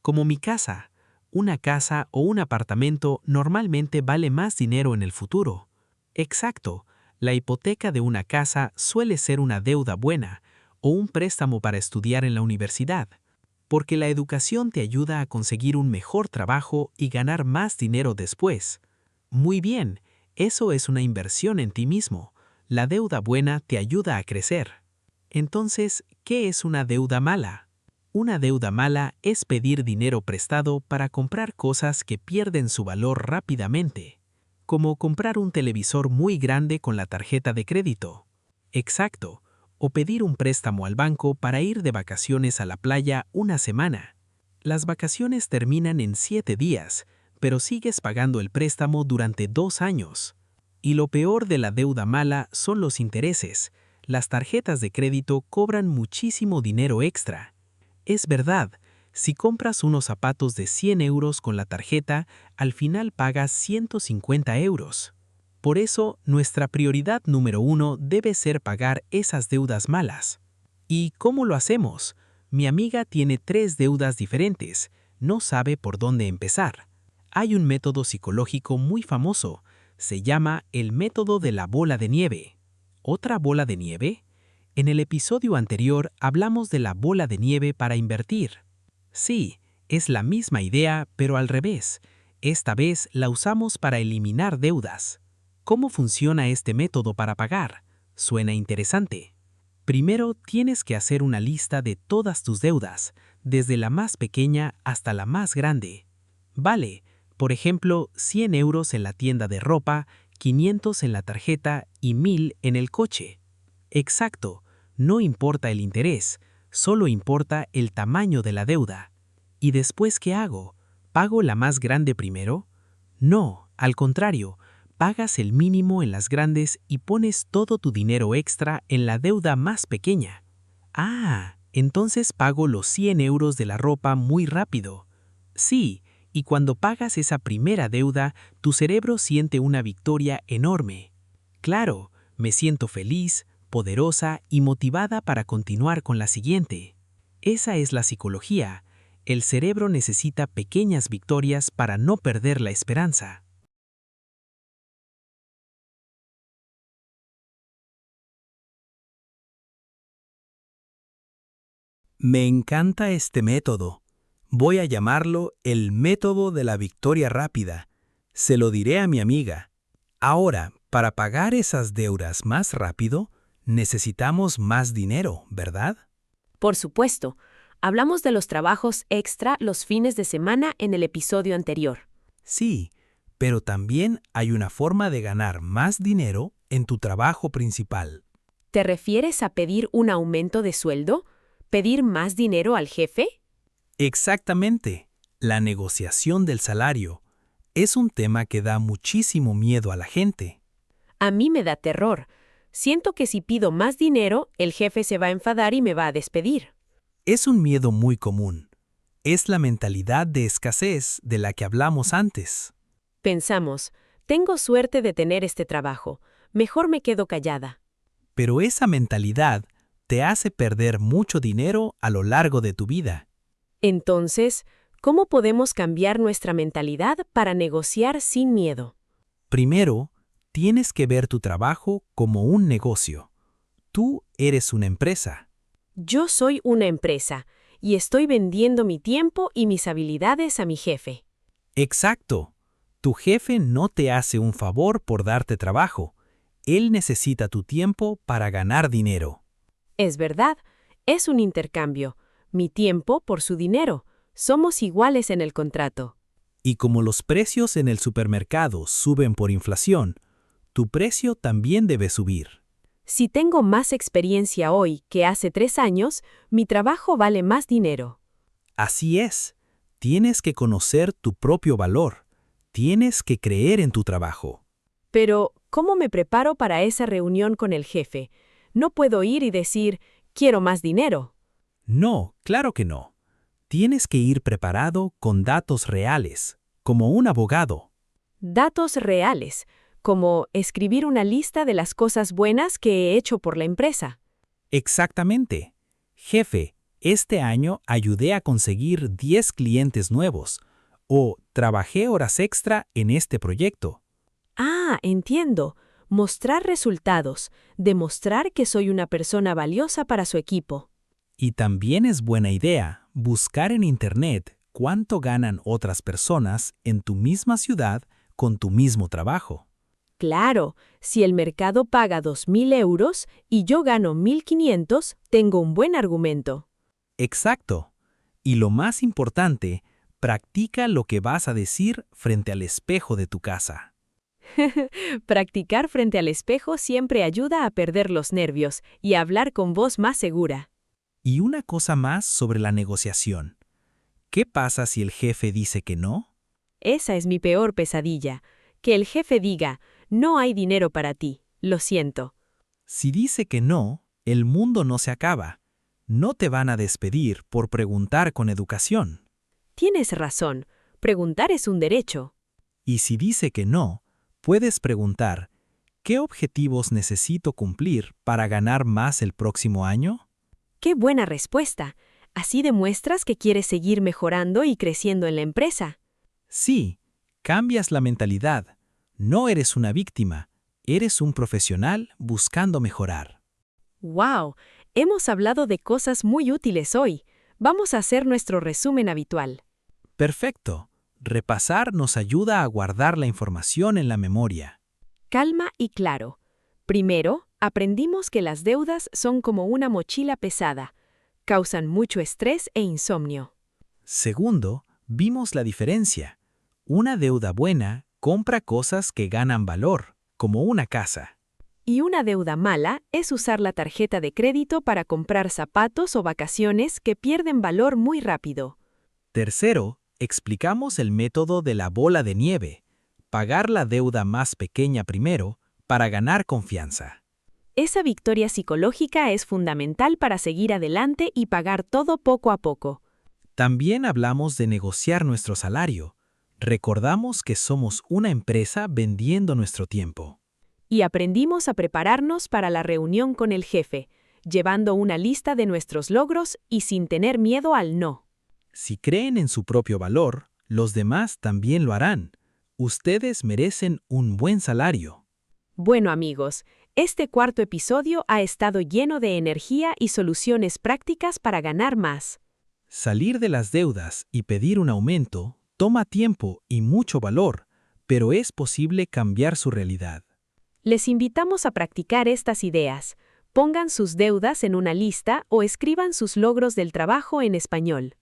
Como mi casa. Una casa o un apartamento normalmente vale más dinero en el futuro. Exacto, la hipoteca de una casa suele ser una deuda buena o un préstamo para estudiar en la universidad, porque la educación te ayuda a conseguir un mejor trabajo y ganar más dinero después. Muy bien, eso es una inversión en ti mismo. La deuda buena te ayuda a crecer. Entonces, ¿qué es una deuda mala? Una deuda mala es pedir dinero prestado para comprar cosas que pierden su valor rápidamente. como comprar un televisor muy grande con la tarjeta de crédito. Exacto, o pedir un préstamo al banco para ir de vacaciones a la playa una semana. Las vacaciones terminan en 7 días, pero sigues pagando el préstamo durante 2 años. Y lo peor de la deuda mala son los intereses. Las tarjetas de crédito cobran muchísimo dinero extra. Es verdad, si compras unos zapatos de 100 euros con la tarjeta, al final pagas 150 euros. Por eso, nuestra prioridad número 1 debe ser pagar esas deudas malas. ¿Y cómo lo hacemos? Mi amiga tiene 3 deudas diferentes, no sabe por dónde empezar. Hay un método psicológico muy famoso, se llama el método de la bola de nieve. ¿Otra bola de nieve? En el episodio anterior hablamos de la bola de nieve para invertir. Sí, es la misma idea, pero al revés. Esta vez la usamos para eliminar deudas. ¿Cómo funciona este método para pagar? Suena interesante. Primero tienes que hacer una lista de todas tus deudas, desde la más pequeña hasta la más grande. Vale, por ejemplo, 100 euros en la tienda de ropa, 500 en la tarjeta y 1000 en el coche. Exacto, no importa el interés, solo importa el tamaño de la deuda. ¿Y después qué hago? ¿Pago la más grande primero? No, al contrario, pagas el mínimo en las grandes y pones todo tu dinero extra en la deuda más pequeña. Ah, entonces pago los 100 euros de la ropa muy rápido. Sí, y cuando pagas esa primera deuda, tu cerebro siente una victoria enorme. Claro, me siento feliz, poderosa y motivada para continuar con la siguiente. Esa es la psicología. El cerebro necesita pequeñas victorias para no perder la esperanza. Me encanta este método. Voy a llamarlo el método de la victoria rápida. Se lo diré a mi amiga. Ahora, para pagar esas deudas más rápido, necesitamos más dinero, ¿verdad? Por supuesto, hablamos de los trabajos extra los fines de semana en el episodio anterior. Sí, pero también hay una forma de ganar más dinero en tu trabajo principal. ¿Te refieres a pedir un aumento de sueldo? ¿Pedir más dinero al jefe? Exactamente. La negociación del salario es un tema que da muchísimo miedo a la gente. A mí me da terror. Siento que si pido más dinero, el jefe se va a enfadar y me va a despedir. Es un miedo muy común. Es la mentalidad de escasez de la que hablamos antes. Pensamos, tengo suerte de tener este trabajo, mejor me quedo callada. Pero esa mentalidad te hace perder mucho dinero a lo largo de tu vida. Entonces, ¿cómo podemos cambiar nuestra mentalidad para negociar sin miedo? Primero, tienes que ver tu trabajo como un negocio. Tú eres una empresa. Yo soy una empresa y estoy vendiendo mi tiempo y mis habilidades a mi jefe. Exacto. Tu jefe no te hace un favor por darte trabajo. Él necesita tu tiempo para ganar dinero. Es verdad, es un intercambio. Mi tiempo por su dinero. Somos iguales en el contrato. Y como los precios en el supermercado suben por inflación, tu precio también debe subir. Si tengo más experiencia hoy que hace 3 años, mi trabajo vale más dinero. Así es. Tienes que conocer tu propio valor. Tienes que creer en tu trabajo. Pero, ¿cómo me preparo para esa reunión con el jefe? No puedo ir y decir, quiero más dinero. No, claro que no. Tienes que ir preparado con datos reales, como un abogado. Datos reales, como escribir una lista de las cosas buenas que he hecho por la empresa. Exactamente. Jefe, este año ayudé a conseguir 10 clientes nuevos, o trabajé horas extra en este proyecto. Ah, entiendo. Mostrar resultados, demostrar que soy una persona valiosa para su equipo. Y también es buena idea buscar en Internet cuánto ganan otras personas en tu misma ciudad con tu mismo trabajo. Claro, si el mercado paga 2.000 euros y yo gano 1.500, tengo un buen argumento. Exacto. Y lo más importante, practica lo que vas a decir frente al espejo de tu casa. Practicar frente al espejo siempre ayuda a perder los nervios y a hablar con voz más segura. Y una cosa más sobre la negociación. ¿Qué pasa si el jefe dice que no? Esa es mi peor pesadilla. Que el jefe diga, no hay dinero para ti, lo siento. Si dice que no, el mundo no se acaba. No te van a despedir por preguntar con educación. Tienes razón, preguntar es un derecho. Y si dice que no, puedes preguntar, ¿qué objetivos necesito cumplir para ganar más el próximo año? ¡Qué buena respuesta! Así demuestras que quieres seguir mejorando y creciendo en la empresa. Sí, cambias la mentalidad. No eres una víctima, eres un profesional buscando mejorar. ¡Wow! Hemos hablado de cosas muy útiles hoy. Vamos a hacer nuestro resumen habitual. Perfecto. Repasar nos ayuda a guardar la información en la memoria. Calma y claro. Primero, aprendimos que las deudas son como una mochila pesada. Causan mucho estrés e insomnio. Segundo, vimos la diferencia. Una deuda buena compra cosas que ganan valor, como una casa. Y una deuda mala es usar la tarjeta de crédito para comprar zapatos o vacaciones que pierden valor muy rápido. Tercero, explicamos el método de la bola de nieve. Pagar la deuda más pequeña primero para ganar confianza. Esa victoria psicológica es fundamental para seguir adelante y pagar todo poco a poco. También hablamos de negociar nuestro salario. Recordamos que somos una empresa vendiendo nuestro tiempo. Y aprendimos a prepararnos para la reunión con el jefe, llevando una lista de nuestros logros y sin tener miedo al no. Si creen en su propio valor, los demás también lo harán. Ustedes merecen un buen salario. Bueno amigos, este cuarto episodio ha estado lleno de energía y soluciones prácticas para ganar más. Salir de las deudas y pedir un aumento toma tiempo y mucho valor, pero es posible cambiar su realidad. Les invitamos a practicar estas ideas. Pongan sus deudas en una lista o escriban sus logros del trabajo en español.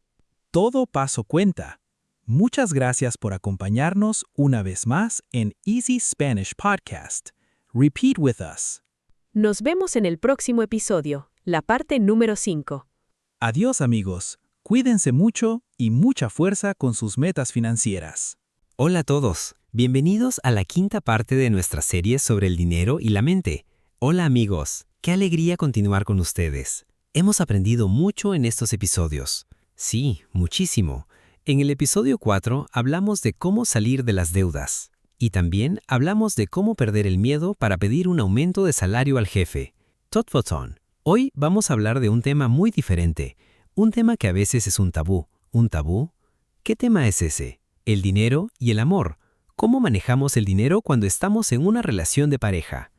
Todo paso cuenta. Muchas gracias por acompañarnos una vez más en Easy Spanish Podcast. Repeat with us. Nos vemos en el próximo episodio, la parte número 5. Adiós amigos, cuídense mucho y mucha fuerza con sus metas financieras. Hola a todos, bienvenidos a la quinta parte de nuestra serie sobre el dinero y la mente. Hola amigos, qué alegría continuar con ustedes. Hemos aprendido mucho en estos episodios. Sí, muchísimo. En el episodio 4 hablamos de cómo salir de las deudas. Y también hablamos de cómo perder el miedo para pedir un aumento de salario al jefe. Tot Foton. Hoy vamos a hablar de un tema muy diferente. Un tema que a veces es un tabú. ¿Un tabú? ¿Qué tema es ese? El dinero y el amor. ¿Cómo manejamos el dinero cuando estamos en una relación de pareja?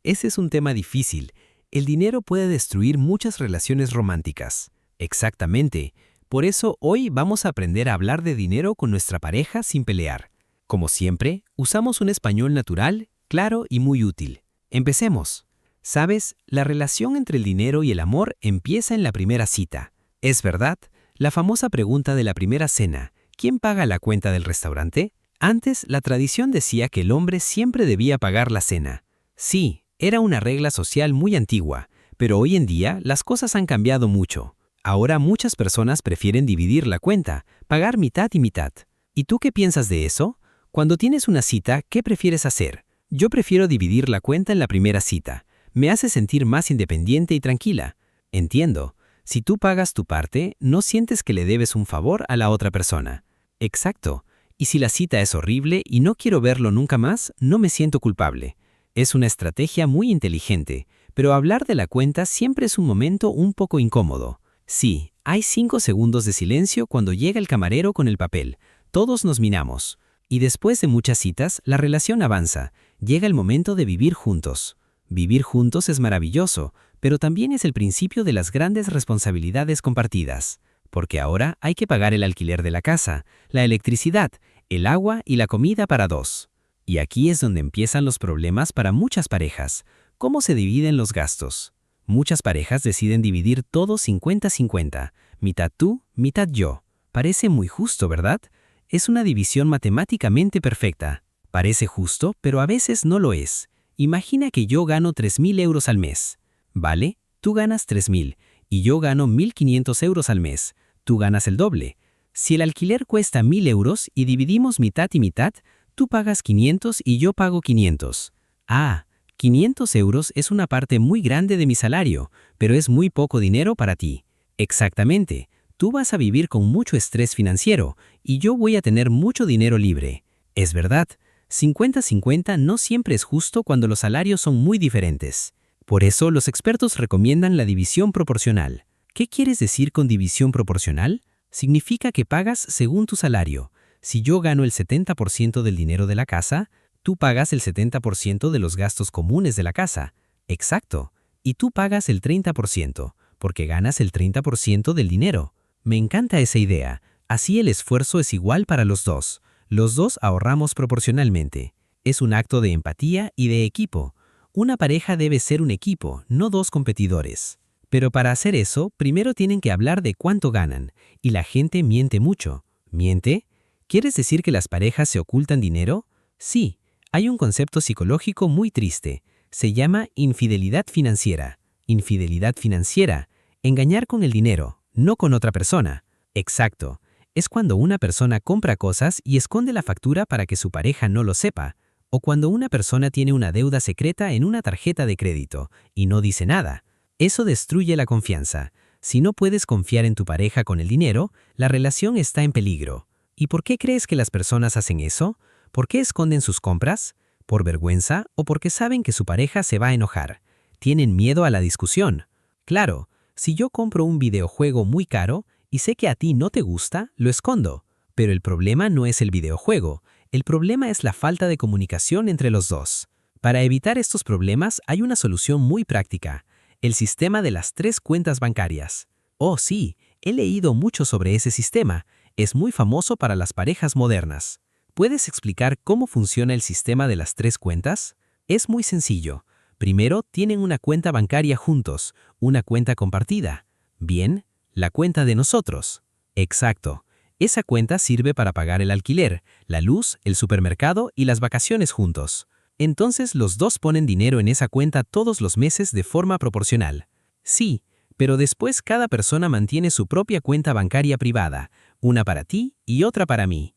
Ese es un tema difícil. El dinero puede destruir muchas relaciones románticas. Exactamente. Por eso hoy vamos a aprender a hablar de dinero con nuestra pareja sin pelear. Como siempre, usamos un español natural, claro y muy útil. Empecemos. ¿Sabes? La relación entre el dinero y el amor empieza en la primera cita. ¿Es verdad? La famosa pregunta de la primera cena, ¿quién paga la cuenta del restaurante? Antes, la tradición decía que el hombre siempre debía pagar la cena. Sí, era una regla social muy antigua, pero hoy en día las cosas han cambiado mucho. Ahora muchas personas prefieren dividir la cuenta, pagar mitad y mitad. ¿Y tú qué piensas de eso? Cuando tienes una cita, ¿qué prefieres hacer? Yo prefiero dividir la cuenta en la primera cita. Me hace sentir más independiente y tranquila. Entiendo. Si tú pagas tu parte, no sientes que le debes un favor a la otra persona. Exacto. Y si la cita es horrible y no quiero verlo nunca más, no me siento culpable. Es una estrategia muy inteligente, pero hablar de la cuenta siempre es un momento un poco incómodo. Sí, hay 5 segundos de silencio cuando llega el camarero con el papel. Todos nos miramos. Y después de muchas citas, la relación avanza. Llega el momento de vivir juntos. Vivir juntos es maravilloso, pero también es el principio de las grandes responsabilidades compartidas. Porque ahora hay que pagar el alquiler de la casa, la electricidad, el agua y la comida para 2. Y aquí es donde empiezan los problemas para muchas parejas. ¿Cómo se dividen los gastos? Muchas parejas deciden dividir todo 50-50. Mitad tú, mitad yo. Parece muy justo, ¿verdad? Es una división matemáticamente perfecta. Parece justo, pero a veces no lo es. Imagina que yo gano 3.000 euros al mes. ¿Vale? Tú ganas 3.000 y yo gano 1.500 euros al mes. Tú ganas el doble. Si el alquiler cuesta 1.000 euros y dividimos mitad y mitad, tú pagas 500 y yo pago 500. 500 euros es una parte muy grande de mi salario, pero es muy poco dinero para ti. Exactamente. Tú vas a vivir con mucho estrés financiero y yo voy a tener mucho dinero libre. Es verdad, 50-50 no siempre es justo cuando los salarios son muy diferentes. Por eso los expertos recomiendan la división proporcional. ¿Qué quieres decir con división proporcional? Significa que pagas según tu salario. Si yo gano el 70% del dinero de la casa, tú pagas el 70% de los gastos comunes de la casa. Exacto. Y tú pagas el 30%, porque ganas el 30% del dinero. Me encanta esa idea. Así el esfuerzo es igual para los dos. Los dos ahorramos proporcionalmente. Es un acto de empatía y de equipo. Una pareja debe ser un equipo, no dos competidores. Pero para hacer eso, primero tienen que hablar de cuánto ganan. Y la gente miente mucho. ¿Miente? ¿Quieres decir que las parejas se ocultan dinero? Sí. Hay un concepto psicológico muy triste. Se llama infidelidad financiera. Infidelidad financiera. Engañar con el dinero, no con otra persona. Exacto. Es cuando una persona compra cosas y esconde la factura para que su pareja no lo sepa. O cuando una persona tiene una deuda secreta en una tarjeta de crédito y no dice nada. Eso destruye la confianza. Si no puedes confiar en tu pareja con el dinero, la relación está en peligro. ¿Y por qué crees que las personas hacen eso? ¿Por qué esconden sus compras? ¿Por vergüenza o porque saben que su pareja se va a enojar? ¿Tienen miedo a la discusión? Claro, si yo compro un videojuego muy caro y sé que a ti no te gusta, lo escondo. Pero el problema no es el videojuego, el problema es la falta de comunicación entre los dos. Para evitar estos problemas hay una solución muy práctica, el sistema de las 3 cuentas bancarias. Oh sí, he leído mucho sobre ese sistema, es muy famoso para las parejas modernas. ¿Puedes explicar cómo funciona el sistema de las 3 cuentas? Es muy sencillo. Primero, tienen una cuenta bancaria juntos, una cuenta compartida. Bien, la cuenta de nosotros. Exacto. Esa cuenta sirve para pagar el alquiler, la luz, el supermercado y las vacaciones juntos. Entonces los dos ponen dinero en esa cuenta todos los meses de forma proporcional. Sí, pero después cada persona mantiene su propia cuenta bancaria privada, una para ti y otra para mí.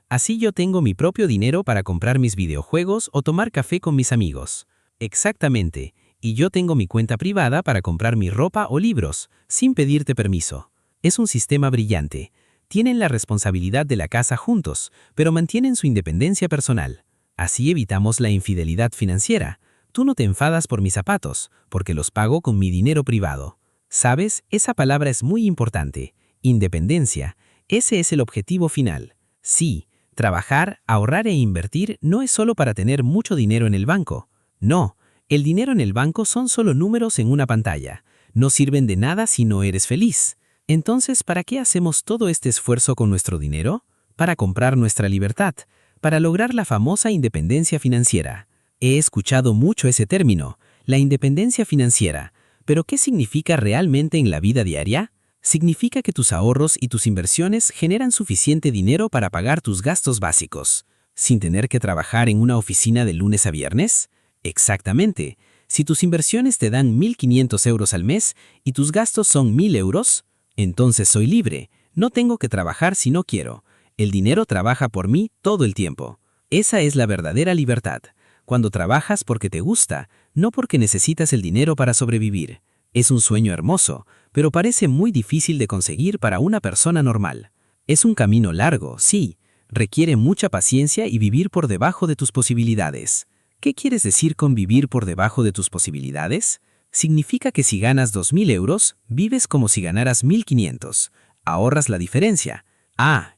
Así yo tengo mi propio dinero para comprar mis videojuegos o tomar café con mis amigos. Exactamente, y yo tengo mi cuenta privada para comprar mi ropa o libros, sin pedirte permiso. Es un sistema brillante. Tienen la responsabilidad de la casa juntos, pero mantienen su independencia personal. Así evitamos la infidelidad financiera. Tú no te enfadas por mis zapatos, porque los pago con mi dinero privado. ¿Sabes? Esa palabra es muy importante. Independencia. Ese es el objetivo final. Sí. Trabajar, ahorrar e invertir no es solo para tener mucho dinero en el banco. No, el dinero en el banco son solo números en una pantalla. No sirven de nada si no eres feliz. Entonces, ¿para qué hacemos todo este esfuerzo con nuestro dinero? Para comprar nuestra libertad, para lograr la famosa independencia financiera. He escuchado mucho ese término, la independencia financiera. ¿Pero qué significa realmente en la vida diaria? Significa que tus ahorros y tus inversiones generan suficiente dinero para pagar tus gastos básicos, sin tener que trabajar en una oficina de lunes a viernes. Exactamente. Si tus inversiones te dan 1.500 euros al mes y tus gastos son 1.000 euros, entonces soy libre. No tengo que trabajar si no quiero. El dinero trabaja por mí todo el tiempo. Esa es la verdadera libertad. Cuando trabajas porque te gusta, no porque necesitas el dinero para sobrevivir. Es un sueño hermoso, pero parece muy difícil de conseguir para una persona normal. Es un camino largo, sí. Requiere mucha paciencia y vivir por debajo de tus posibilidades. ¿Qué quieres decir con vivir por debajo de tus posibilidades? Significa que si ganas 2.000 euros, vives como si ganaras 1.500. Ahorras la diferencia.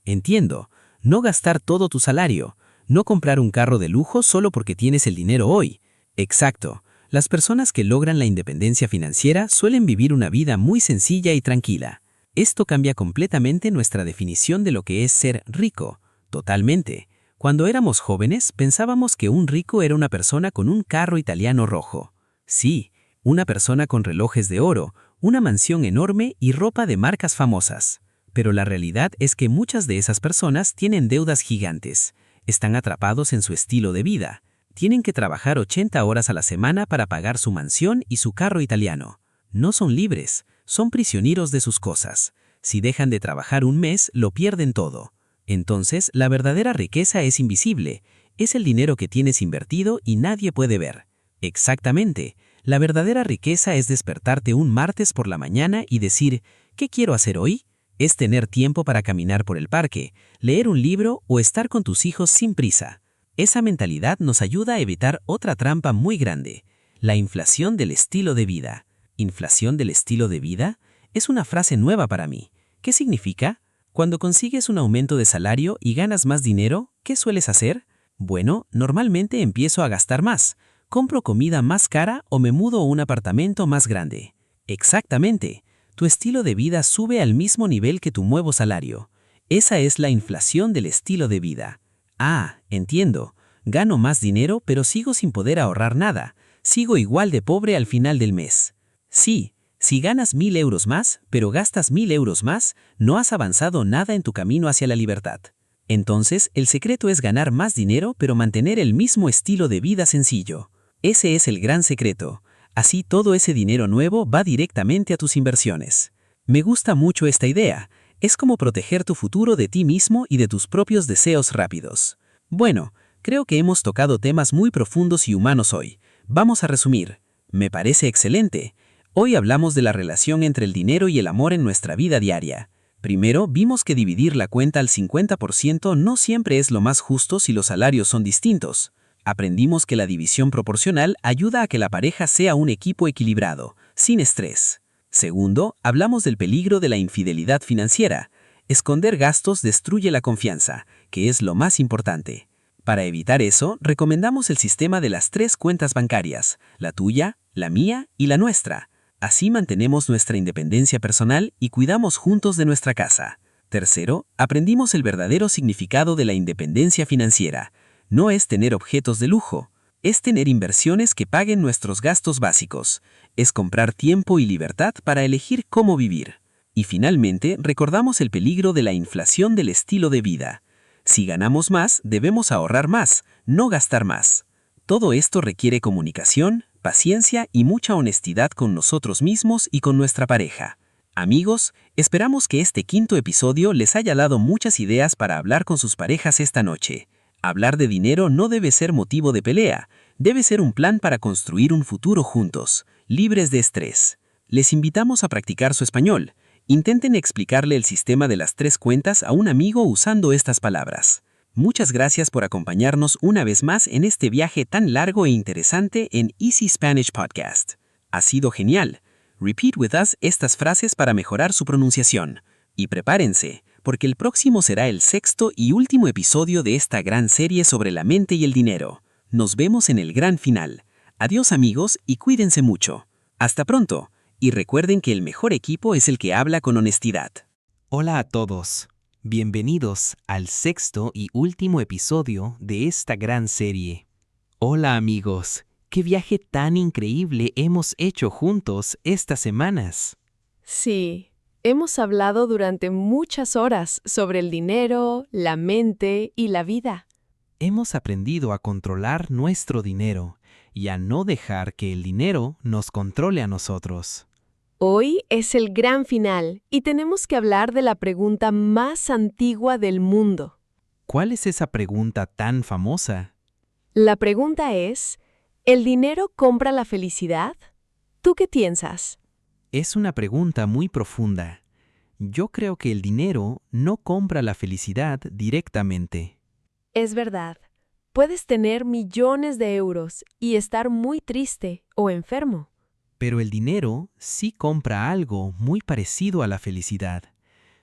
Entiendo. No gastar todo tu salario. No comprar un carro de lujo solo porque tienes el dinero hoy. Exacto. Las personas que logran la independencia financiera suelen vivir una vida muy sencilla y tranquila. Esto cambia completamente nuestra definición de lo que es ser rico. Totalmente. Cuando éramos jóvenes, pensábamos que un rico era una persona con un carro italiano rojo. Sí, una persona con relojes de oro, una mansión enorme y ropa de marcas famosas. Pero la realidad es que muchas de esas personas tienen deudas gigantes. Están atrapados en su estilo de vida. Tienen que trabajar 80 horas a la semana para pagar su mansión y su carro italiano. No son libres, son prisioneros de sus cosas. Si dejan de trabajar un mes, lo pierden todo. Entonces, la verdadera riqueza es invisible. Es el dinero que tienes invertido y nadie puede ver. Exactamente. La verdadera riqueza es despertarte un martes por la mañana y decir, ¿qué quiero hacer hoy? Es tener tiempo para caminar por el parque, leer un libro o estar con tus hijos sin prisa. Esa mentalidad nos ayuda a evitar otra trampa muy grande, la inflación del estilo de vida. ¿Inflación del estilo de vida? Es una frase nueva para mí. ¿Qué significa? Cuando consigues un aumento de salario y ganas más dinero, ¿qué sueles hacer? Bueno, normalmente empiezo a gastar más. Compro comida más cara o me mudo a un apartamento más grande. Exactamente. Tu estilo de vida sube al mismo nivel que tu nuevo salario. Esa es la inflación del estilo de vida. Ah, entiendo. Gano más dinero, pero sigo sin poder ahorrar nada. Sigo igual de pobre al final del mes. Sí, si ganas 1.000 euros más, pero gastas 1.000 euros más, no has avanzado nada en tu camino hacia la libertad. Entonces, el secreto es ganar más dinero, pero mantener el mismo estilo de vida sencillo. Ese es el gran secreto. Así todo ese dinero nuevo va directamente a tus inversiones. Me gusta mucho esta idea. Es como proteger tu futuro de ti mismo y de tus propios deseos rápidos. Bueno, creo que hemos tocado temas muy profundos y humanos hoy. Vamos a resumir. Me parece excelente. Hoy hablamos de la relación entre el dinero y el amor en nuestra vida diaria. Primero, vimos que dividir la cuenta al 50% no siempre es lo más justo si los salarios son distintos. Aprendimos que la división proporcional ayuda a que la pareja sea un equipo equilibrado, sin estrés. Segundo, hablamos del peligro de la infidelidad financiera. Esconder gastos destruye la confianza, que es lo más importante. Para evitar eso, recomendamos el sistema de las 3 cuentas bancarias, la tuya, la mía y la nuestra. Así mantenemos nuestra independencia personal y cuidamos juntos de nuestra casa. Tercero, aprendimos el verdadero significado de la independencia financiera. No es tener objetos de lujo, es tener inversiones que paguen nuestros gastos básicos. Es comprar tiempo y libertad para elegir cómo vivir. Y finalmente, recordamos el peligro de la inflación del estilo de vida. Si ganamos más, debemos ahorrar más, no gastar más. Todo esto requiere comunicación, paciencia y mucha honestidad con nosotros mismos y con nuestra pareja. Amigos, esperamos que este 5º episodio les haya dado muchas ideas para hablar con sus parejas esta noche. Hablar de dinero no debe ser motivo de pelea, debe ser un plan para construir un futuro juntos, libres de estrés. Les invitamos a practicar su español. Intenten explicarle el sistema de las 3 cuentas a un amigo usando estas palabras. Muchas gracias por acompañarnos una vez más en este viaje tan largo e interesante en Easy Spanish Podcast. Ha sido genial. Repeat with us estas frases para mejorar su pronunciación. Y prepárense, porque el próximo será el 6º y último episodio de esta gran serie sobre la mente y el dinero. Nos vemos en el gran final. Adiós amigos y cuídense mucho. Hasta pronto. Y recuerden que el mejor equipo es el que habla con honestidad. Hola a todos. Bienvenidos al 6º y último episodio de esta gran serie. Hola amigos, qué viaje tan increíble hemos hecho juntos estas semanas. Sí, hemos hablado durante muchas horas sobre el dinero, la mente y la vida. Hemos aprendido a controlar nuestro dinero y a no dejar que el dinero nos controle a nosotros. Hoy es el gran final y tenemos que hablar de la pregunta más antigua del mundo. ¿Cuál es esa pregunta tan famosa? La pregunta es, ¿el dinero compra la felicidad? ¿Tú qué piensas? Es una pregunta muy profunda. Yo creo que el dinero no compra la felicidad directamente. Es verdad. Puedes tener millones de euros y estar muy triste o enfermo. Pero el dinero sí compra algo muy parecido a la felicidad.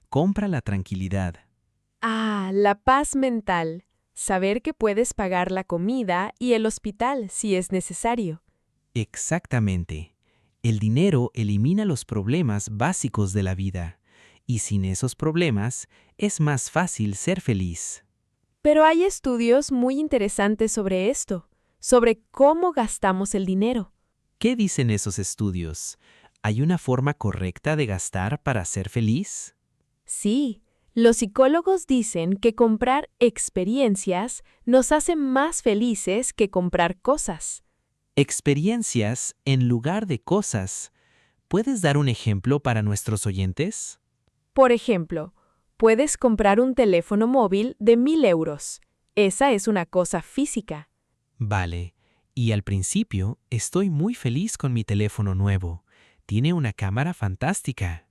Compra la tranquilidad. Ah, la paz mental. Saber que puedes pagar la comida y el hospital si es necesario. Exactamente. El dinero elimina los problemas básicos de la vida. Y sin esos problemas, es más fácil ser feliz. Pero hay estudios muy interesantes sobre esto, sobre cómo gastamos el dinero. ¿Qué dicen esos estudios? ¿Hay una forma correcta de gastar para ser feliz? Sí, Los psicólogos dicen que comprar experiencias nos hace más felices que comprar cosas. Experiencias en lugar de cosas. ¿Puedes dar un ejemplo para nuestros oyentes? Por ejemplo, puedes comprar un teléfono móvil de 1.000 euros. Esa es una cosa física. Vale, y al principio estoy muy feliz con mi teléfono nuevo. Tiene una cámara fantástica.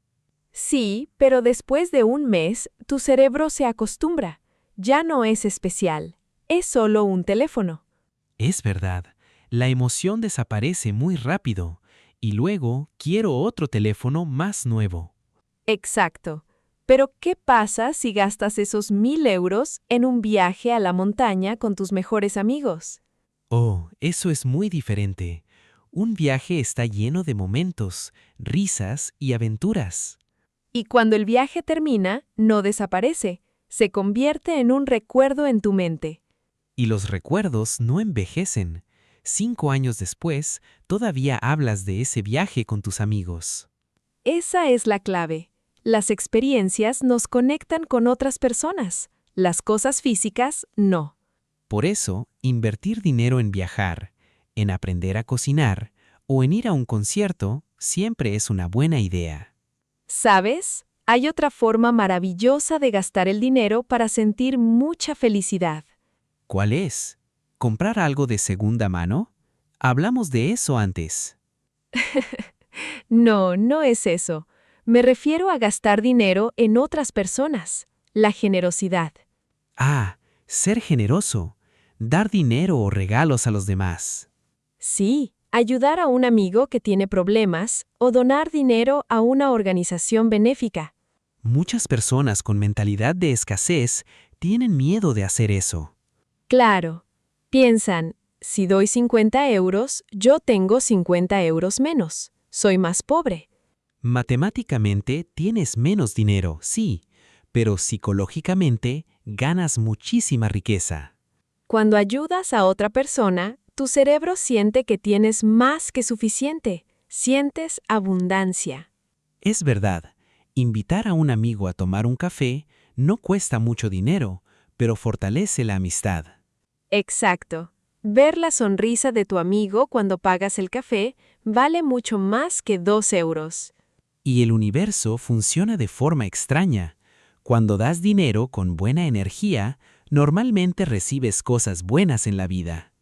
Sí, pero después de un mes, tu cerebro se acostumbra. Ya no es especial. Es solo un teléfono. Es verdad, la emoción desaparece muy rápido y luego quiero otro teléfono más nuevo. Exacto. Pero ¿qué pasa si gastas esos 1.000 euros en un viaje a la montaña con tus mejores amigos? Oh, eso es muy diferente. Un viaje está lleno de momentos, risas y aventuras. Y cuando el viaje termina, no desaparece. Se convierte en un recuerdo en tu mente. Y los recuerdos no envejecen. 5 años después, todavía hablas de ese viaje con tus amigos. Esa es la clave. Las experiencias nos conectan con otras personas. Las cosas físicas, no. Por eso, invertir dinero en viajar, en aprender a cocinar o en ir a un concierto siempre es una buena idea. ¿Sabes? Hay otra forma maravillosa de gastar el dinero para sentir mucha felicidad. ¿Cuál es? ¿Comprar algo de segunda mano? Hablamos de eso antes. No, no es eso. Me refiero a gastar dinero en otras personas. La generosidad. Ah, ser generoso. Dar dinero o regalos a los demás. Sí, ayudar a un amigo que tiene problemas o donar dinero a una organización benéfica. Muchas personas con mentalidad de escasez tienen miedo de hacer eso. Claro. Piensan, si doy 50 euros, yo tengo 50 euros menos. Soy más pobre. Matemáticamente tienes menos dinero, sí, pero psicológicamente ganas muchísima riqueza. Cuando ayudas a otra persona, tu cerebro siente que tienes más que suficiente. Sientes abundancia. Es verdad, invitar a un amigo a tomar un café no cuesta mucho dinero, pero fortalece la amistad. Exacto. Ver la sonrisa de tu amigo cuando pagas el café vale mucho más que 2 euros. Y el universo funciona de forma extraña. Cuando das dinero con buena energía, normalmente recibes cosas buenas en la vida.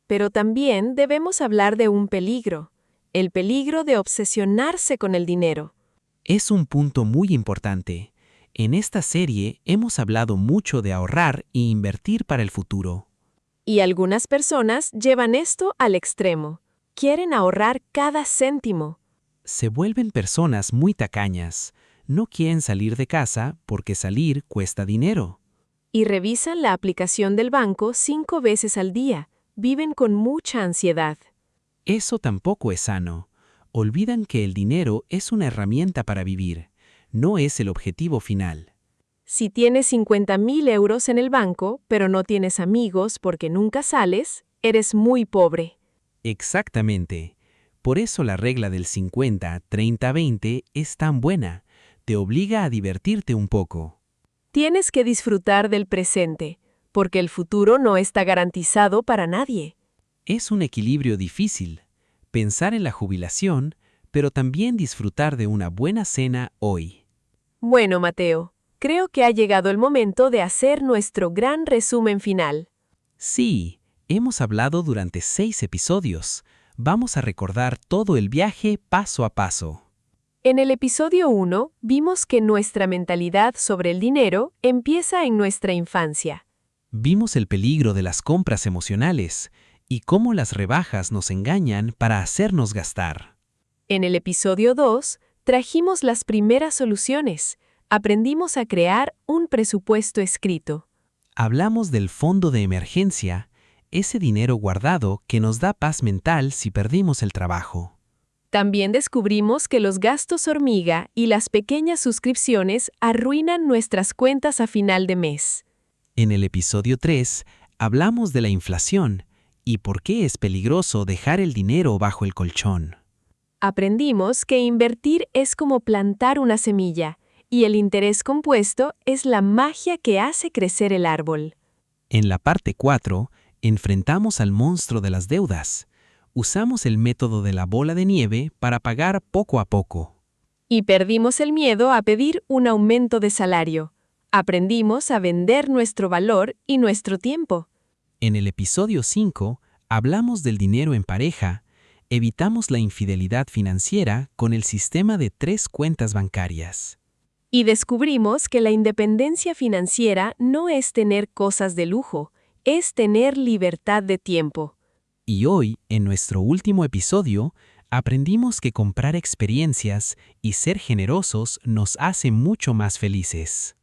Pero también debemos hablar de un peligro, el peligro de obsesionarse con el dinero. Es un punto muy importante. En esta serie hemos hablado mucho de ahorrar e invertir para el futuro. Y algunas personas llevan esto al extremo. Quieren ahorrar cada céntimo. Se vuelven personas muy tacañas. No quieren salir de casa porque salir cuesta dinero. Y revisan la aplicación del banco 5 veces al día. Viven con mucha ansiedad. Eso tampoco es sano. Olvidan que el dinero es una herramienta para vivir, no es el objetivo final. Si tienes 50.000 euros en el banco, pero no tienes amigos porque nunca sales, eres muy pobre. Exactamente. Por eso la regla del 50-30-20 es tan buena. Te obliga a divertirte un poco. Tienes que disfrutar del presente, porque el futuro no está garantizado para nadie. Es un equilibrio difícil. Pensar en la jubilación, pero también disfrutar de una buena cena hoy. Bueno, Mateo, creo que ha llegado el momento de hacer nuestro gran resumen final. Sí, hemos hablado durante 6 episodios. Vamos a recordar todo el viaje paso a paso. En el episodio 1, vimos que nuestra mentalidad sobre el dinero empieza en nuestra infancia. Vimos el peligro de las compras emocionales y cómo las rebajas nos engañan para hacernos gastar. En el episodio 2, trajimos las primeras soluciones. Aprendimos a crear un presupuesto escrito. Hablamos del fondo de emergencia, ese dinero guardado que nos da paz mental si perdimos el trabajo. También descubrimos que los gastos hormiga y las pequeñas suscripciones arruinan nuestras cuentas a final de mes. En el episodio 3, hablamos de la inflación y por qué es peligroso dejar el dinero bajo el colchón. Aprendimos que invertir es como plantar una semilla. Y el interés compuesto es la magia que hace crecer el árbol. En la parte 4, enfrentamos al monstruo de las deudas. Usamos el método de la bola de nieve para pagar poco a poco. Y perdimos el miedo a pedir un aumento de salario. Aprendimos a vender nuestro valor y nuestro tiempo. En el episodio 5, hablamos del dinero en pareja, evitamos la infidelidad financiera con el sistema de 3 cuentas bancarias. Y descubrimos que la independencia financiera no es tener cosas de lujo, es tener libertad de tiempo. Y hoy, en nuestro último episodio, aprendimos que comprar experiencias y ser generosos nos hace mucho más felices.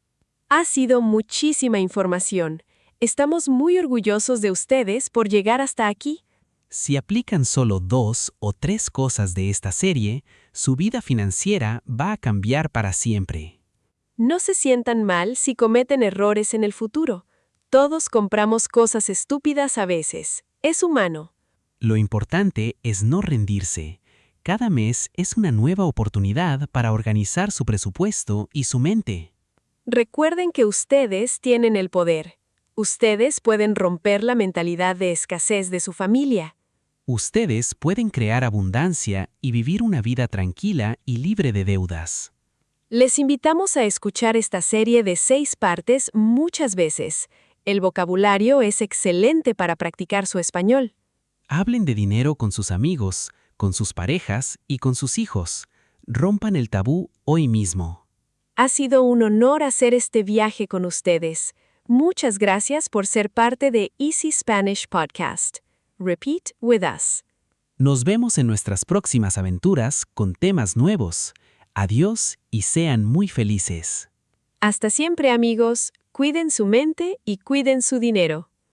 Ha sido muchísima información. Estamos muy orgullosos de ustedes por llegar hasta aquí. Si aplican solo 2 o 3 cosas de esta serie, su vida financiera va a cambiar para siempre. No se sientan mal si cometen errores en el futuro. Todos compramos cosas estúpidas a veces. Es humano. Lo importante es no rendirse. Cada mes es una nueva oportunidad para organizar su presupuesto y su mente. Recuerden que ustedes tienen el poder. Ustedes pueden romper la mentalidad de escasez de su familia. Ustedes pueden crear abundancia y vivir una vida tranquila y libre de deudas. Les invitamos a escuchar esta serie de 6 partes muchas veces. El vocabulario es excelente para practicar su español. Hablen de dinero con sus amigos, con sus parejas y con sus hijos. Rompan el tabú hoy mismo. Ha sido un honor hacer este viaje con ustedes. Muchas gracias por ser parte de Easy Spanish Podcast. Repeat with us. Nos vemos en nuestras próximas aventuras con temas nuevos. Adiós y sean muy felices. Hasta siempre, amigos. Cuiden su mente y cuiden su dinero.